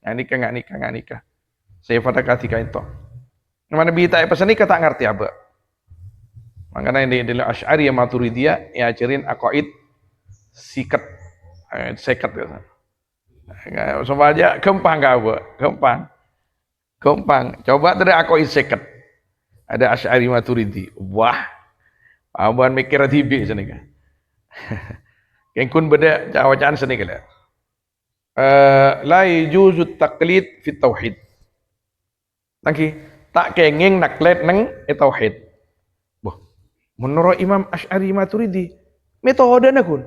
Nikah. Saya pada ketika itu. Mana bita pesan nikah tak ngerti apa. Makanya di Asy'ari yang Maturidiyah ya ajarin aqaid sikat gitu. Coba aja gampang gak apa? Gampang. Coba dari aqaid sikat. Ada Asy'ari Maturidi. Wah. Aban mikir tibi sini kan. Kengkun beda jawaban sini kan. La yujuzu taqlid fi tauhid. Lagi tak kenging naklet neng tauhid. Boh, menurut Imam Asy'ari Maturidi metode na kun.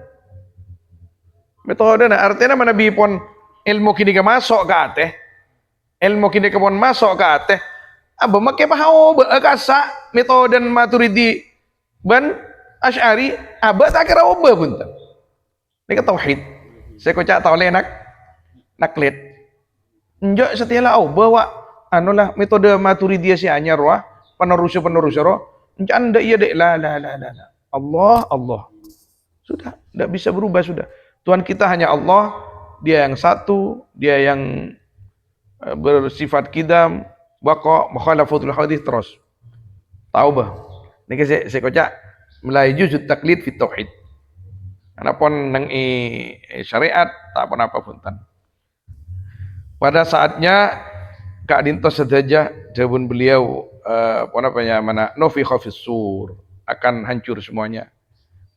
Metode na artinya mana bipon ilmu kini ke masuk ke ateh. Ilmu kini ke pon masuk ke ateh. Aba make bahao ba kasa metode Maturidi ban Asy'ari aba tak kira oba punten. Ini tauhid. Saya kocak tahu lenak naklet. Enjak setialah bawa anulah metode Maturidiyah si anyar wah penerus roh. Enjak anda iya dek la. Allah. Sudah, tidak bisa berubah sudah. Tuhan kita hanya Allah, Dia yang satu, Dia yang bersifat qidam, baqa, mukhalafatul hadis terus. Tahu bah. Ini saya kocak mulai juzut taklid fit tauhid. Anapun nang syariat tak apa pun tan. Pada saatnya Kak Dinto sedaja jawabun beliau nufikha fis sur akan hancur semuanya.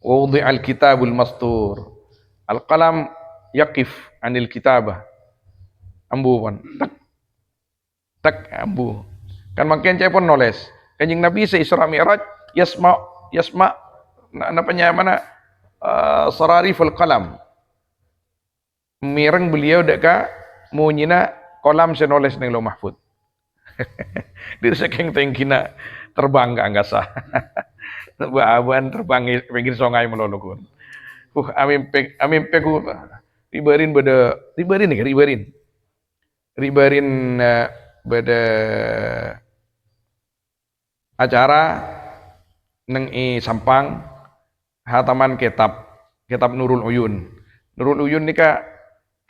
Wa wudi'al kitabul mastur. Al-qalam yaqif anil kitabah. Ambu pun. Tak ambu. Kan makin cai pun noles. Kanjeng Nabi se-Isra Mi'raj yasma sarariful qalam. Mireng beliau deka munyina kolam senoles neng lo mahfud. Dia saking tengkina terbang ke angkasa. Awan terbang pinggir sungai melolokun. Amin peku ribarin beda acara neng Sampang hataman kitab Nurul Uyun. Nurul Uyun nika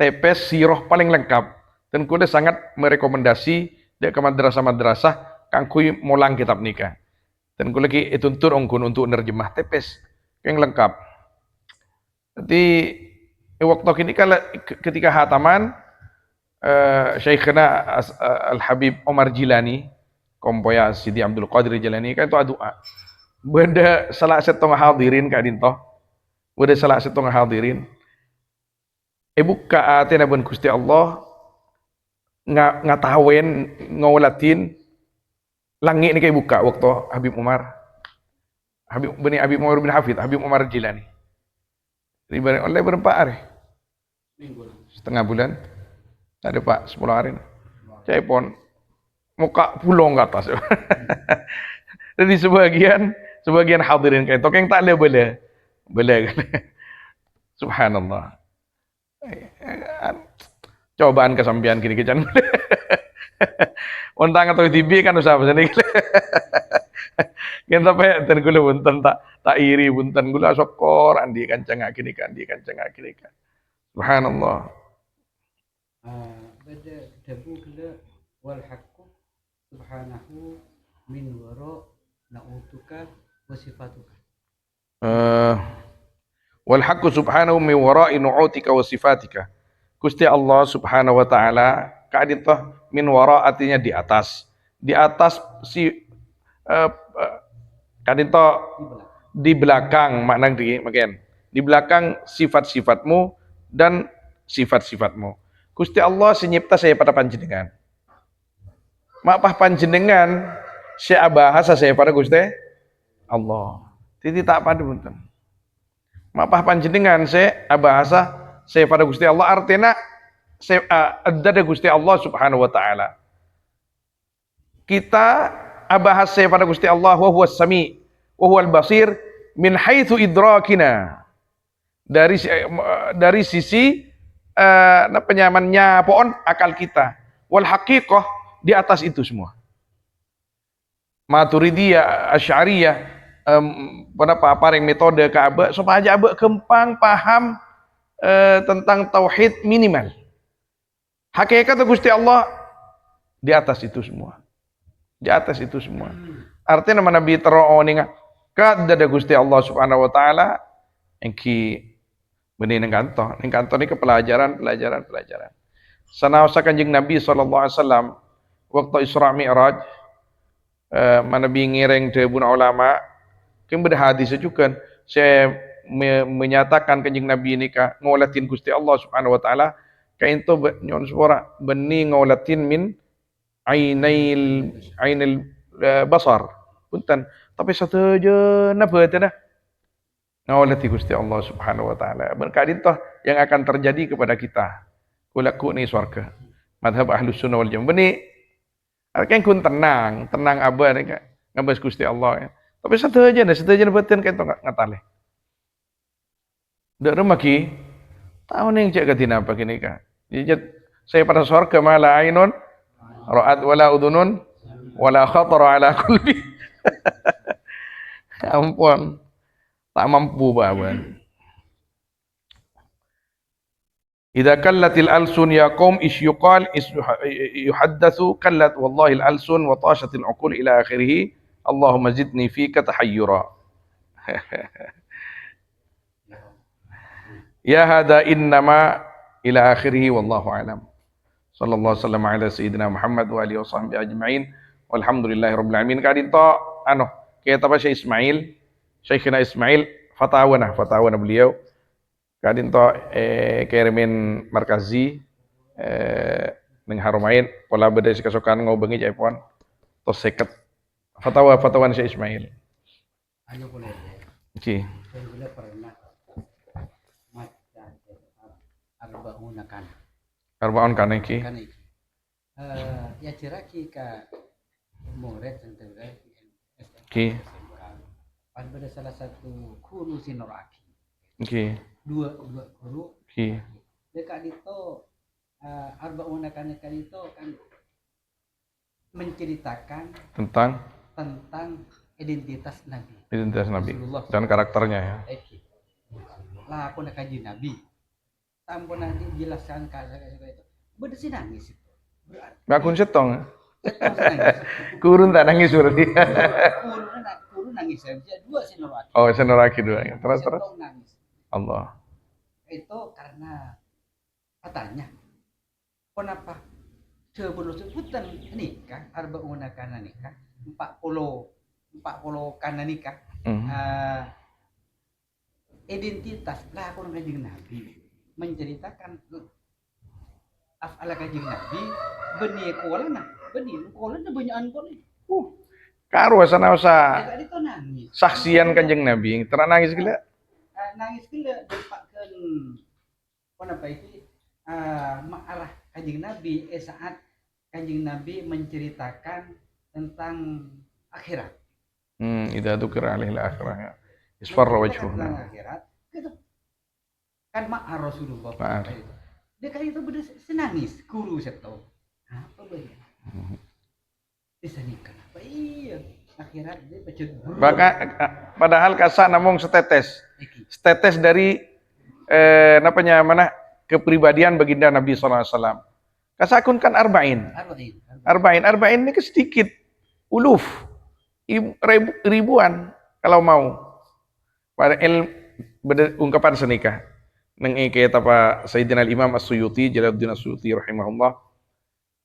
tepes siroh paling lengkap dan kuda sangat merekomendasi dia ke madrasah kangkui molang kitab nika. Dan kuda lagi ituntut ongkun untuk nerjemah tepes yang lengkap. Jadi waktu ini ketika hataman Syekhna Al-Habib Omar Jilani kompoya Sidi Abdul Qadir Jilani kan itu doa. Benda salah setengah hadirin Kak Dinto. Benda salah setengah hadirin. Buka atena bun Gusti Allah ngatawen ngawalatin langit ni kay buka waktu Habib Umar bin Hafid Habib Umar Jilani. Ribar oleh berapa hari? Setengah bulan. Tak ada Pak 10 hari. Cai pon muka pulong ke atas. Jadi sebagian hadirin kayak tokeng tak ada boleh. Subhanallah. Cobaan kesampian kini kecan. Untang atau TV kan usah pesan iki. Kita pe ten kula bunten tak iri bunten kula sokor andi kancang kini kan. Subhanallah. Bada dabu kula wal haqqu subhanahu min wara na'utuka wa sifatuka. Wal haqqu subhanahu min wara'i nu'utika wa sifatika. Gusti Allah subhanahu wa ta'ala kaditah min wara artinya di atas. Di atas kadinto di belakang makna makin. Di belakang sifat-sifatmu dan sifat-sifatmu. Gusti Allah senyipta saya pada panjenengan. Mapah panjenengan saya bahasa saya pada Gusti Allah. Titi tak pada punten. Mapah panjenengan saya bahasa saya pada Gusti Allah artinya saya ada Gusti Allah Subhanahu wa taala. Kita bahas saya pada Gusti Allah wa huwas sami wa huwal basir min haitsu idrakina. Dari sisi penyamannya pohon akal kita. Wal haqiqah di atas itu semua. Maturidiyah, Asy'ariyah, paring metode ke abe supaya abe kempang paham tentang tauhid minimal. Hakikat Gusti Allah di atas itu semua. Di atas itu semua. Artinya nama Nabi teroninga kadada Gusti Allah Subhanahu wa taala engki benih ning kantor ni ke pelajaran. Sanaosa Kanjeng Nabi sallallahu alaihi wasallam waktu Isra Mi'raj Nabi ngiring debun ulama king berhadis juga saya menyatakan Kanjeng Nabi ini ka ngolatin Gusti Allah Subhanahu wa taala ka ento nyon suara benih ngolatin min ainil basar punten tapi satu je napa teh ngawalati Gusti Allah Subhanahu wa taala. Berkadin toh yang akan terjadi kepada kita. Kulaku ni swarga. Madhab Ahlus Sunnah wal Jamaah. Beni artinya kun tenang abah ni ngabas Gusti Allah ya. Tapi satu aja betul kan to ngatale. Dak remaki tahu ning cek katina apa kini ka. Jadi saya pada swarga mala ainun ra'at wala udunun wala khatara ala qalbi. Ampun. Tak mampu bawan. Idza kallatil alsun ya qaum isyuqal yuhaddatsu kallat wallahi al alsun wa tashatil uqul ila akhirih. Allahumma zidni fika tahayyura. Ya hada innama ila akhirih wallahu alam. Sallallahu wasallam ala sayyidina Muhammad wa alihi washabbihi ajma'in. Walhamdulillahirabbil alamin. Kadito kita apa Syekh Ismail Syekhina Ismail fatawana beliau kadin to kirimin markazi ning Harumain pola beda kesukaan ngobengi jaipon to seket fatawan Syekh Ismail. Ayo boleh. Oke. Saya bila pernah Arbaun kan iki. Ya ciraki ka murid tentang Oke. Pada salah satu guru sinoraki. Oke. Dua guru. Oke. Dekat itu arbaun kan itu kan menceritakan tentang identitas Nabi. Dan karakternya ya. Lah aku nak kaji Nabi. Tanpa nanti jelaskan kata-kata itu. Berdesi nangis itu. Ngakun setong. Kurun tak nangis berarti. Kurun nangis saja dua sinoraki. Oh, sinoraki dua. Terus. Nangis. Allah. Itu karena katanya kenapa sebelum sebutan nikah arbauna kana nikah 40 kana nikah identitas lah aku Kanjeng Nabi menceritakan afala Kanjeng Nabi benih kolana banyakan koli. Karo sana usah. Tadi itu nangis. Saksian Kanjeng Nabi, terang nangis gila. Nangis gila dapatkan apa itu ma'arah Kanjeng Nabi saat Kanjeng Nabi menceritakan tentang akhirat. Idza dzukira alaihi al-akhirah. Isfarra wajhuhu. Akhirat. Gitu. Kan ma'ar Rasulullah. Dia kali itu bener senangis guru setau. Apa banyak? Bisa nikah. Apa iya? Akhirat dia baca guru. Padahal kasa namung setetes. Setetes dari kepribadian baginda Nabi sallallahu alaihi wasallam. Kasakun kan arba'in ini sedikit. Uluf. Ribuan kalau mau. Pada ungkapan senikah. Nang kita Pak Sayyidina Imam As-Suyuti Jalaluddin As-Suyuti rahimahullah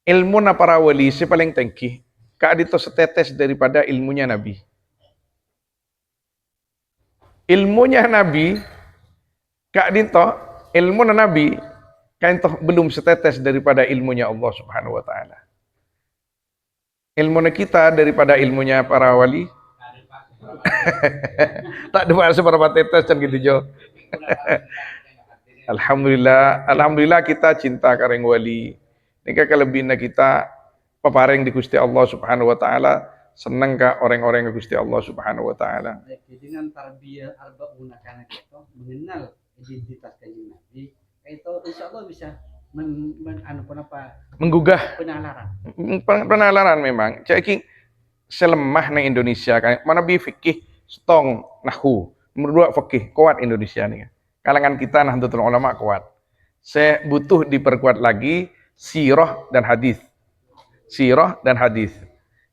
ilmu na para wali si paling tinggi. Kak dito setetes daripada ilmunya Nabi. Ilmunya Nabi, kak dito, ilmu na Nabi, kain toh belum setetes daripada ilmunya Allah Subhanahu wa taala. Ilmu kita daripada ilmunya para wali. Tak ada seberapa tetes kan gitu Jo. Alhamdulillah kita cinta kareng wali. Nika kelebihan kita peparing di Gusti Allah Subhanahu wa taala, seneng ka orang-orang ke Gusti Allah Subhanahu wa taala. Dengan tarbiyah arba'un anak itu mengenal identitas kanjeng Nabi, itu insyaallah bisa menggugah penalaran memang. Cek selemah nang Indonesia kan mana bi fikih stong nahu. Nomor 2 fikih kuat Indonesia nih. Kalangan kita Nahdlatul Ulama kuat. Saya butuh diperkuat lagi sirah dan hadis. Sirah dan hadis.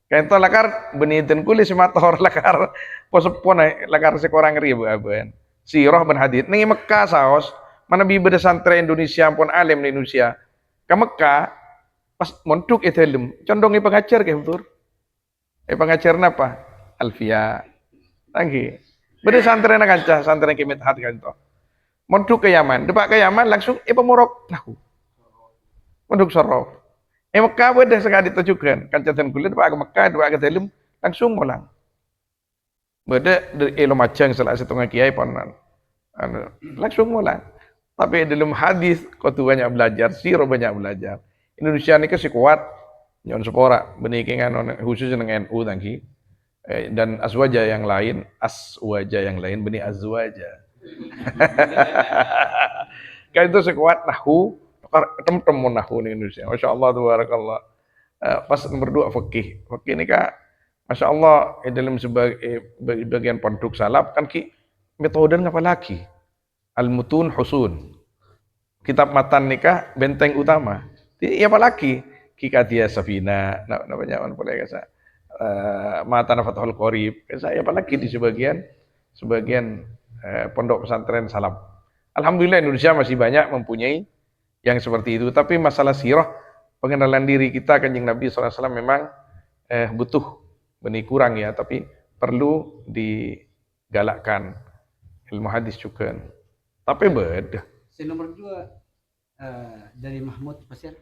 Kayak itu lakar beniten kulis mator lakar posepon lakar sekorang ribu aben. Sirah dan hadis. Ning Mekah saos mana bi santri Indonesia pun alim di Indonesia. Ke Mekah pas montuk itu ilmu. Condongi pengajar ke betul. Pengajar apa? Alfia. Lagi. Beda santri nak kancah, santri yang kimit hat kan itu. Monduk ke Yaman, depak ke Yaman langsung pemurok nahu. Monduk sorof. Mekah beda sekali tujukan. Kancah dan kulit depak ke Mekah, depak ke dalam langsung pulang. Beda ilmu macang salah setengah kiai ponan. Langsung pulang. Tapi dalam hadis kau tu banyak belajar, siro banyak belajar. Indonesia ni kasih kuat. Nyon sepora benikingan khusus dengan NU tangki dan aswaja yang lain beni azwaja. Kan itu sekuat nahu tem-tem nahu di Indonesia. Masya Allah tabarakallah. Pas nomor 2 fikih. Fikih ini kak Masya Allah dalam sebagai bagian pondok salaf kan ki metode ngapa lagi? Al-mutun husun. Kitab matan nikah benteng utama. Iya apa lagi? Kikatia Safina, namanya apa boleh kasa. Matan Fathul Qorib. Saya apalagi di sebagian pondok pesantren salaf. Alhamdulillah Indonesia masih banyak mempunyai yang seperti itu. Tapi masalah sirah, pengenalan diri kita kanjeng Nabi SAW memang butuh benih kurang ya. Tapi perlu digalakkan ilmu hadis juga. Tapi beda. Nomor 2 dari Mahmud Pasir.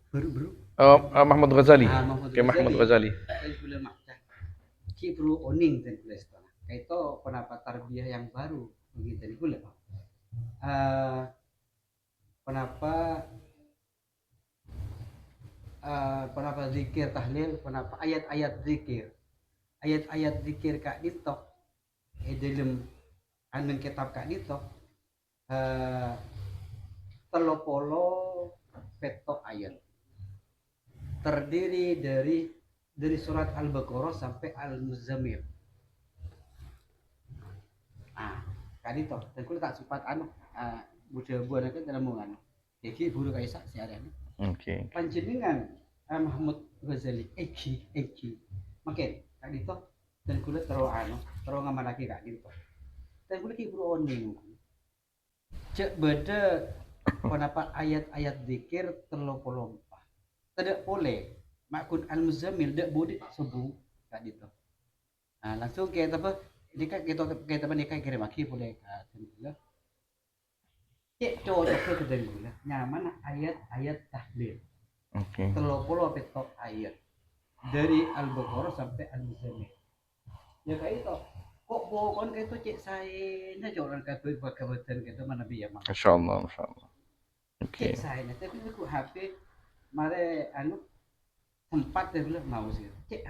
Mahmud Ghazali. Mahmud Ghazali. Ki perlu oning dan kuliah sekolah. Itu pendapat tarbiyah yang baru begitu di kuliah. Pendapat zikir tahlil, pendapat ayat-ayat zikir. Ayat-ayat zikir kak ditok. Dalam anu kitab kak ditok. Telopolo petok ayat terdiri dari surat Al-Baqarah sampai Al-Muzammil. Kali toh dan kulit tak sempat budaya buana kan dalam mungan. Jadi buru kaisa siaran. Oke. Panjenengan Mahmud Ghazali eki. Makin kali toh dan kulit terus ngamanaki kak gitu. Dan kulit ki buru oning. Cek beda pendapat ayat-ayat zikir terlompa. Tidak boleh makun al-muzammil tidak boleh subuh kat itu. Langsung kita apa? Kita nikah kirim lagi boleh kat alhamdulillah. Cek cocok ke alhamdulillah. Nyaman ayat-ayat tahlil. Oke. Terlompa petok ayat dari Al-Baqarah sampai Al-Muzammil. Ya kayak itu. Kok pokon kayak itu cek saya na joran kabeh kita mana biya mak. Masyaallah. Oke. Saya tapi aku HP mare anu tempat dia bilang mau sih. Cek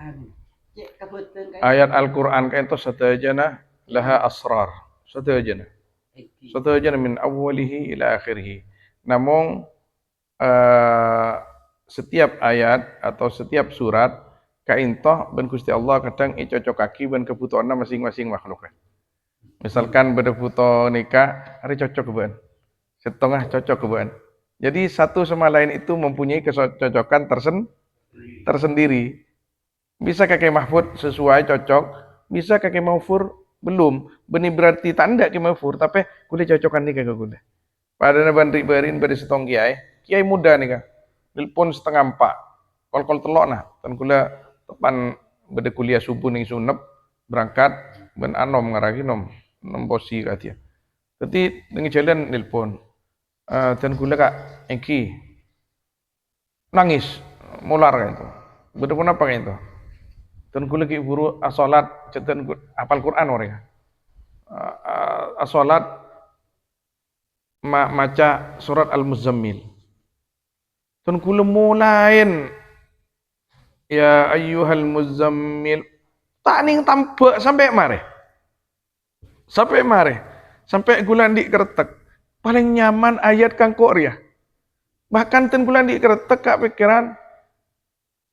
kabutan kayak ayat Al-Qur'an kayak itu satajana laha asrar. Satajana min awwalihi ila akhirih. Namun setiap ayat atau setiap surat kaintoh ben Gusti Allah kadang cocok kaki ben kebutuhanna masing-masing makhluk. Misalkan beda foto nikah, hari cocok keban. Setengah cocok keban. Jadi satu sama lain itu mempunyai kecocokan tersendiri. Bisa kakek Mahfud sesuai cocok, bisa kakek Mahfur belum. Benih berarti tanda kakek Mahfur, tapi kulit cocokan nih kakek kulit. Padahal bandri berin pada setong kiai muda nih kak. telepon setengah 4. Kol telok nah, tan kula tepan beda kuliah subuh ning Sunep berangkat ben anom ngaragi nom bosi katia. Tapi ning jalan telepon. Dan kula kak Eki nangis mular kayak itu. Beda pun apa kayak itu. Dan kula ki buru asolat cetan apal Quran orang. Asolat maca surat Al-Muzammil. Dan kula mulain ya ayyuhal muzammil taning tambak sampai mare. Sampai kula ndik kretek. Paling nyaman ayat kang Korea. Bahkan ten kula ndik kretek kak pikiran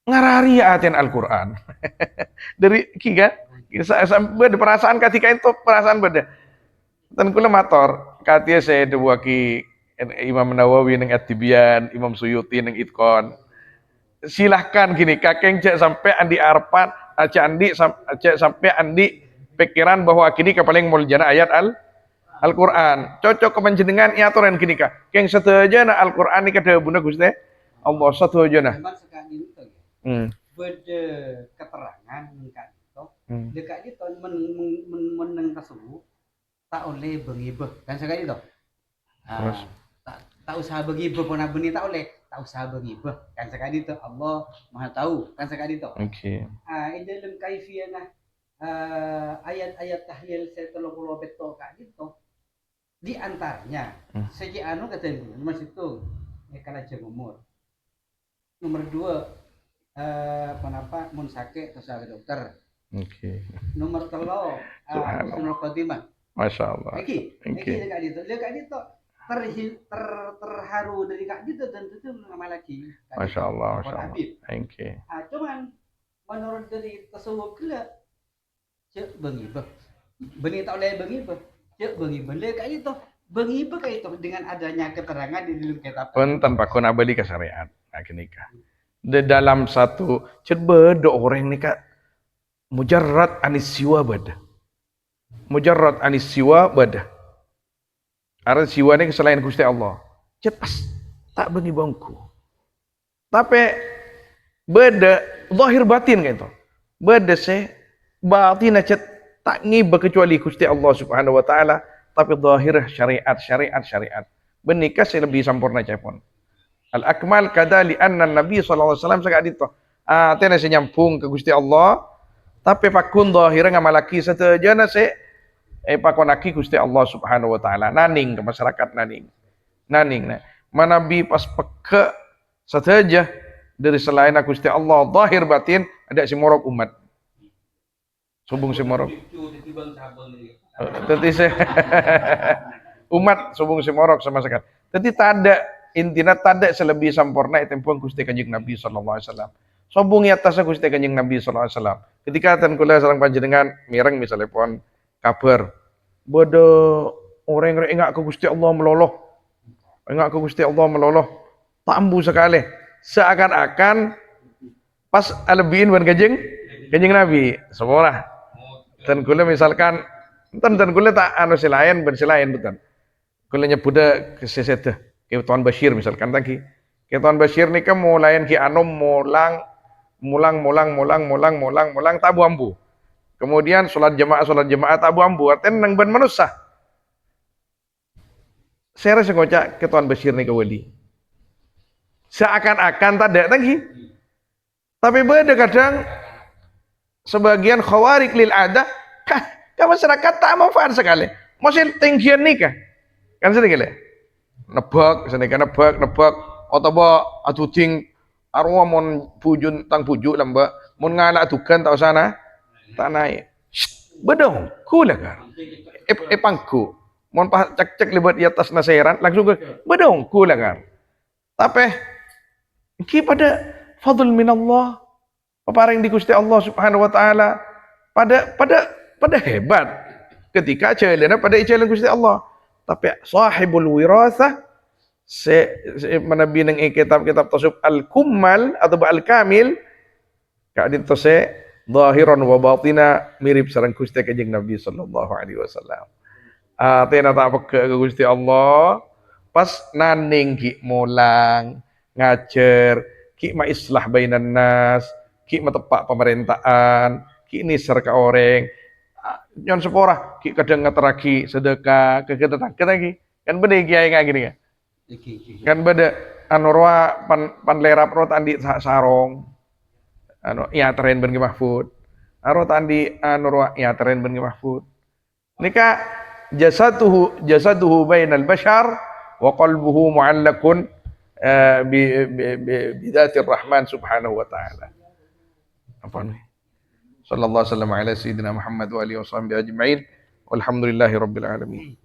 ngarari aten Al-Qur'an. Dari kiga sampai perasaan ketika itu perasaan beda. Dan kula mator katia saya dua ki Imam Nawawi ning At-Tibyan, Imam Suyuti ning Itqan. Silahkan gini kakeng cek sampai andi arpan, cek sampai andi pikiran bahwa kini paling muljana ayat Al-Qur'an. Cocok kepanjenengan aturan gini kak. Keng setuju na Al-Qur'an ni kada bunda Gusti Allah setuju na. Beda keterangan mengkat itu, dekat itu meneng tersebut tak oleh bengibah kan sekali itu. Tak usah bengibah pun abeni tak usah bengibah kan sekali itu Allah Maha tahu kan sekali itu. Oke. Dalam kaifiyah ayat-ayat tahlil saya terlalu betul kak gitu. Di antaranya segi anu kata nomor situ kalau umur. Nomor 2 kenapa mun sakit terus ke dokter. Oke. Nomor 3 husnul khotimah. Masyaallah. Lagi dekat itu terharu dari kak gitu dan itu nama lagi. Masyaallah. Thank you. Cuman menurut dari tasawuf kela cek bengibah. Beni tak oleh bengibah. Cek bengibah dekat itu. Bengibah kayak itu dengan adanya keterangan di dalam kitab. Pun tanpa kena beli ke syariat. Nikah. Di dalam satu beda orang ni kak mujarrad anis siwa beda. Mujarrad anis siwa beda. Arti siwa ni selain Gusti Allah. Pas tak bagi bangku. Tapi beda zahir batin kayak itu. Beda se batin aja tak ngiba kecuali Gusti Allah Subhanahu wa taala, tapi zahir syariat. Benikah saya lebih sempurna cepon. Al-akmal kada li anna Nabi sallallahu alaihi wasallam sakit itu. Tena senyambung ke Gusti Allah, tapi pakun zahir ngamalaki setajana se pakonaki Gusti Allah Subhanahu wa taala. Naning ke masyarakat naning. Nah. Manabi pas peke saja dari selain Gusti Allah zahir batin ada si morok umat. Subung si morok. Tadi umat subung si morok sama sekali. Tadi tak ada intinya tada selebih sempurna tempuan Gusti Kanjeng Nabi sallallahu alaihi wasallam. Sobung atas Gusti Kanjeng Nabi sallallahu alaihi wasallam. Ketika tan kula sareng panjenengan mireng misalnya pon kabar bodo orang engak ke Gusti Allah meloloh. Engak ke Gusti Allah meloloh. Tambu sekali. Seakan-akan pas alebiin wan Kanjeng Nabi. Semua tan kula misalkan tan kula tak anu silayan betul. Kula nyebuda kesesete Tuan Bashir misalkan tadi. Tuan Bashir ni kan mulain ki anom mulang tabu ambu. Kemudian sholat jemaah tabu ambu. Artinya nang ban manusia. Saya rasa ngocak ke Tuan Bashir ni ke wali. Seakan-akan tak ada lagi. Tapi beda kadang sebagian khawarik lil ada masyarakat tak manfaat sekali. Masih tinggian nikah. Kan sedikit nebak atau atu ting arwah mon pujun tang pujuk lamba mon ngala tukan tak sana tak naik bedong kula kan pangku mon cek libat di atas naseran langsung bedong kula kan tapi ki pada fadl minallah paparing di Gusti Allah Subhanahu wa taala pada hebat ketika celena pada icalan Gusti Allah. Tapi sahibul wirasah menabi nang kitab-kitab tasawuf al-kummal atau al-kamil kadin to se zahiran wa batina mirip sareng Gusti Kanjeng Nabi sallallahu alaihi wasallam. Tena tak peke ke Gusti Allah pas naning ki mulang ngajar, ki ma islah bainan nas, ki ma tepak pemerintahan, ki nisar ka orang. Nyon sepora ki kadang ngateraki sedekah ke kita lagi. Kan beda kiai kayak gini kan. Kan beda anurwa pan lerap rot andi sarong. Anu iya teren ben mahfud. Arot andi anurwa iya teren ben mahfud. Nika jasaduhu bainal bashar wa qalbuhu mu'allakun bidatir rahman subhanahu wa ta'ala. Apa nih? Sallallahu alaihi wasallam ala sayyidina Muhammad wa alihi washabbihi ajma'in. Walhamdulillahi rabbil alamin.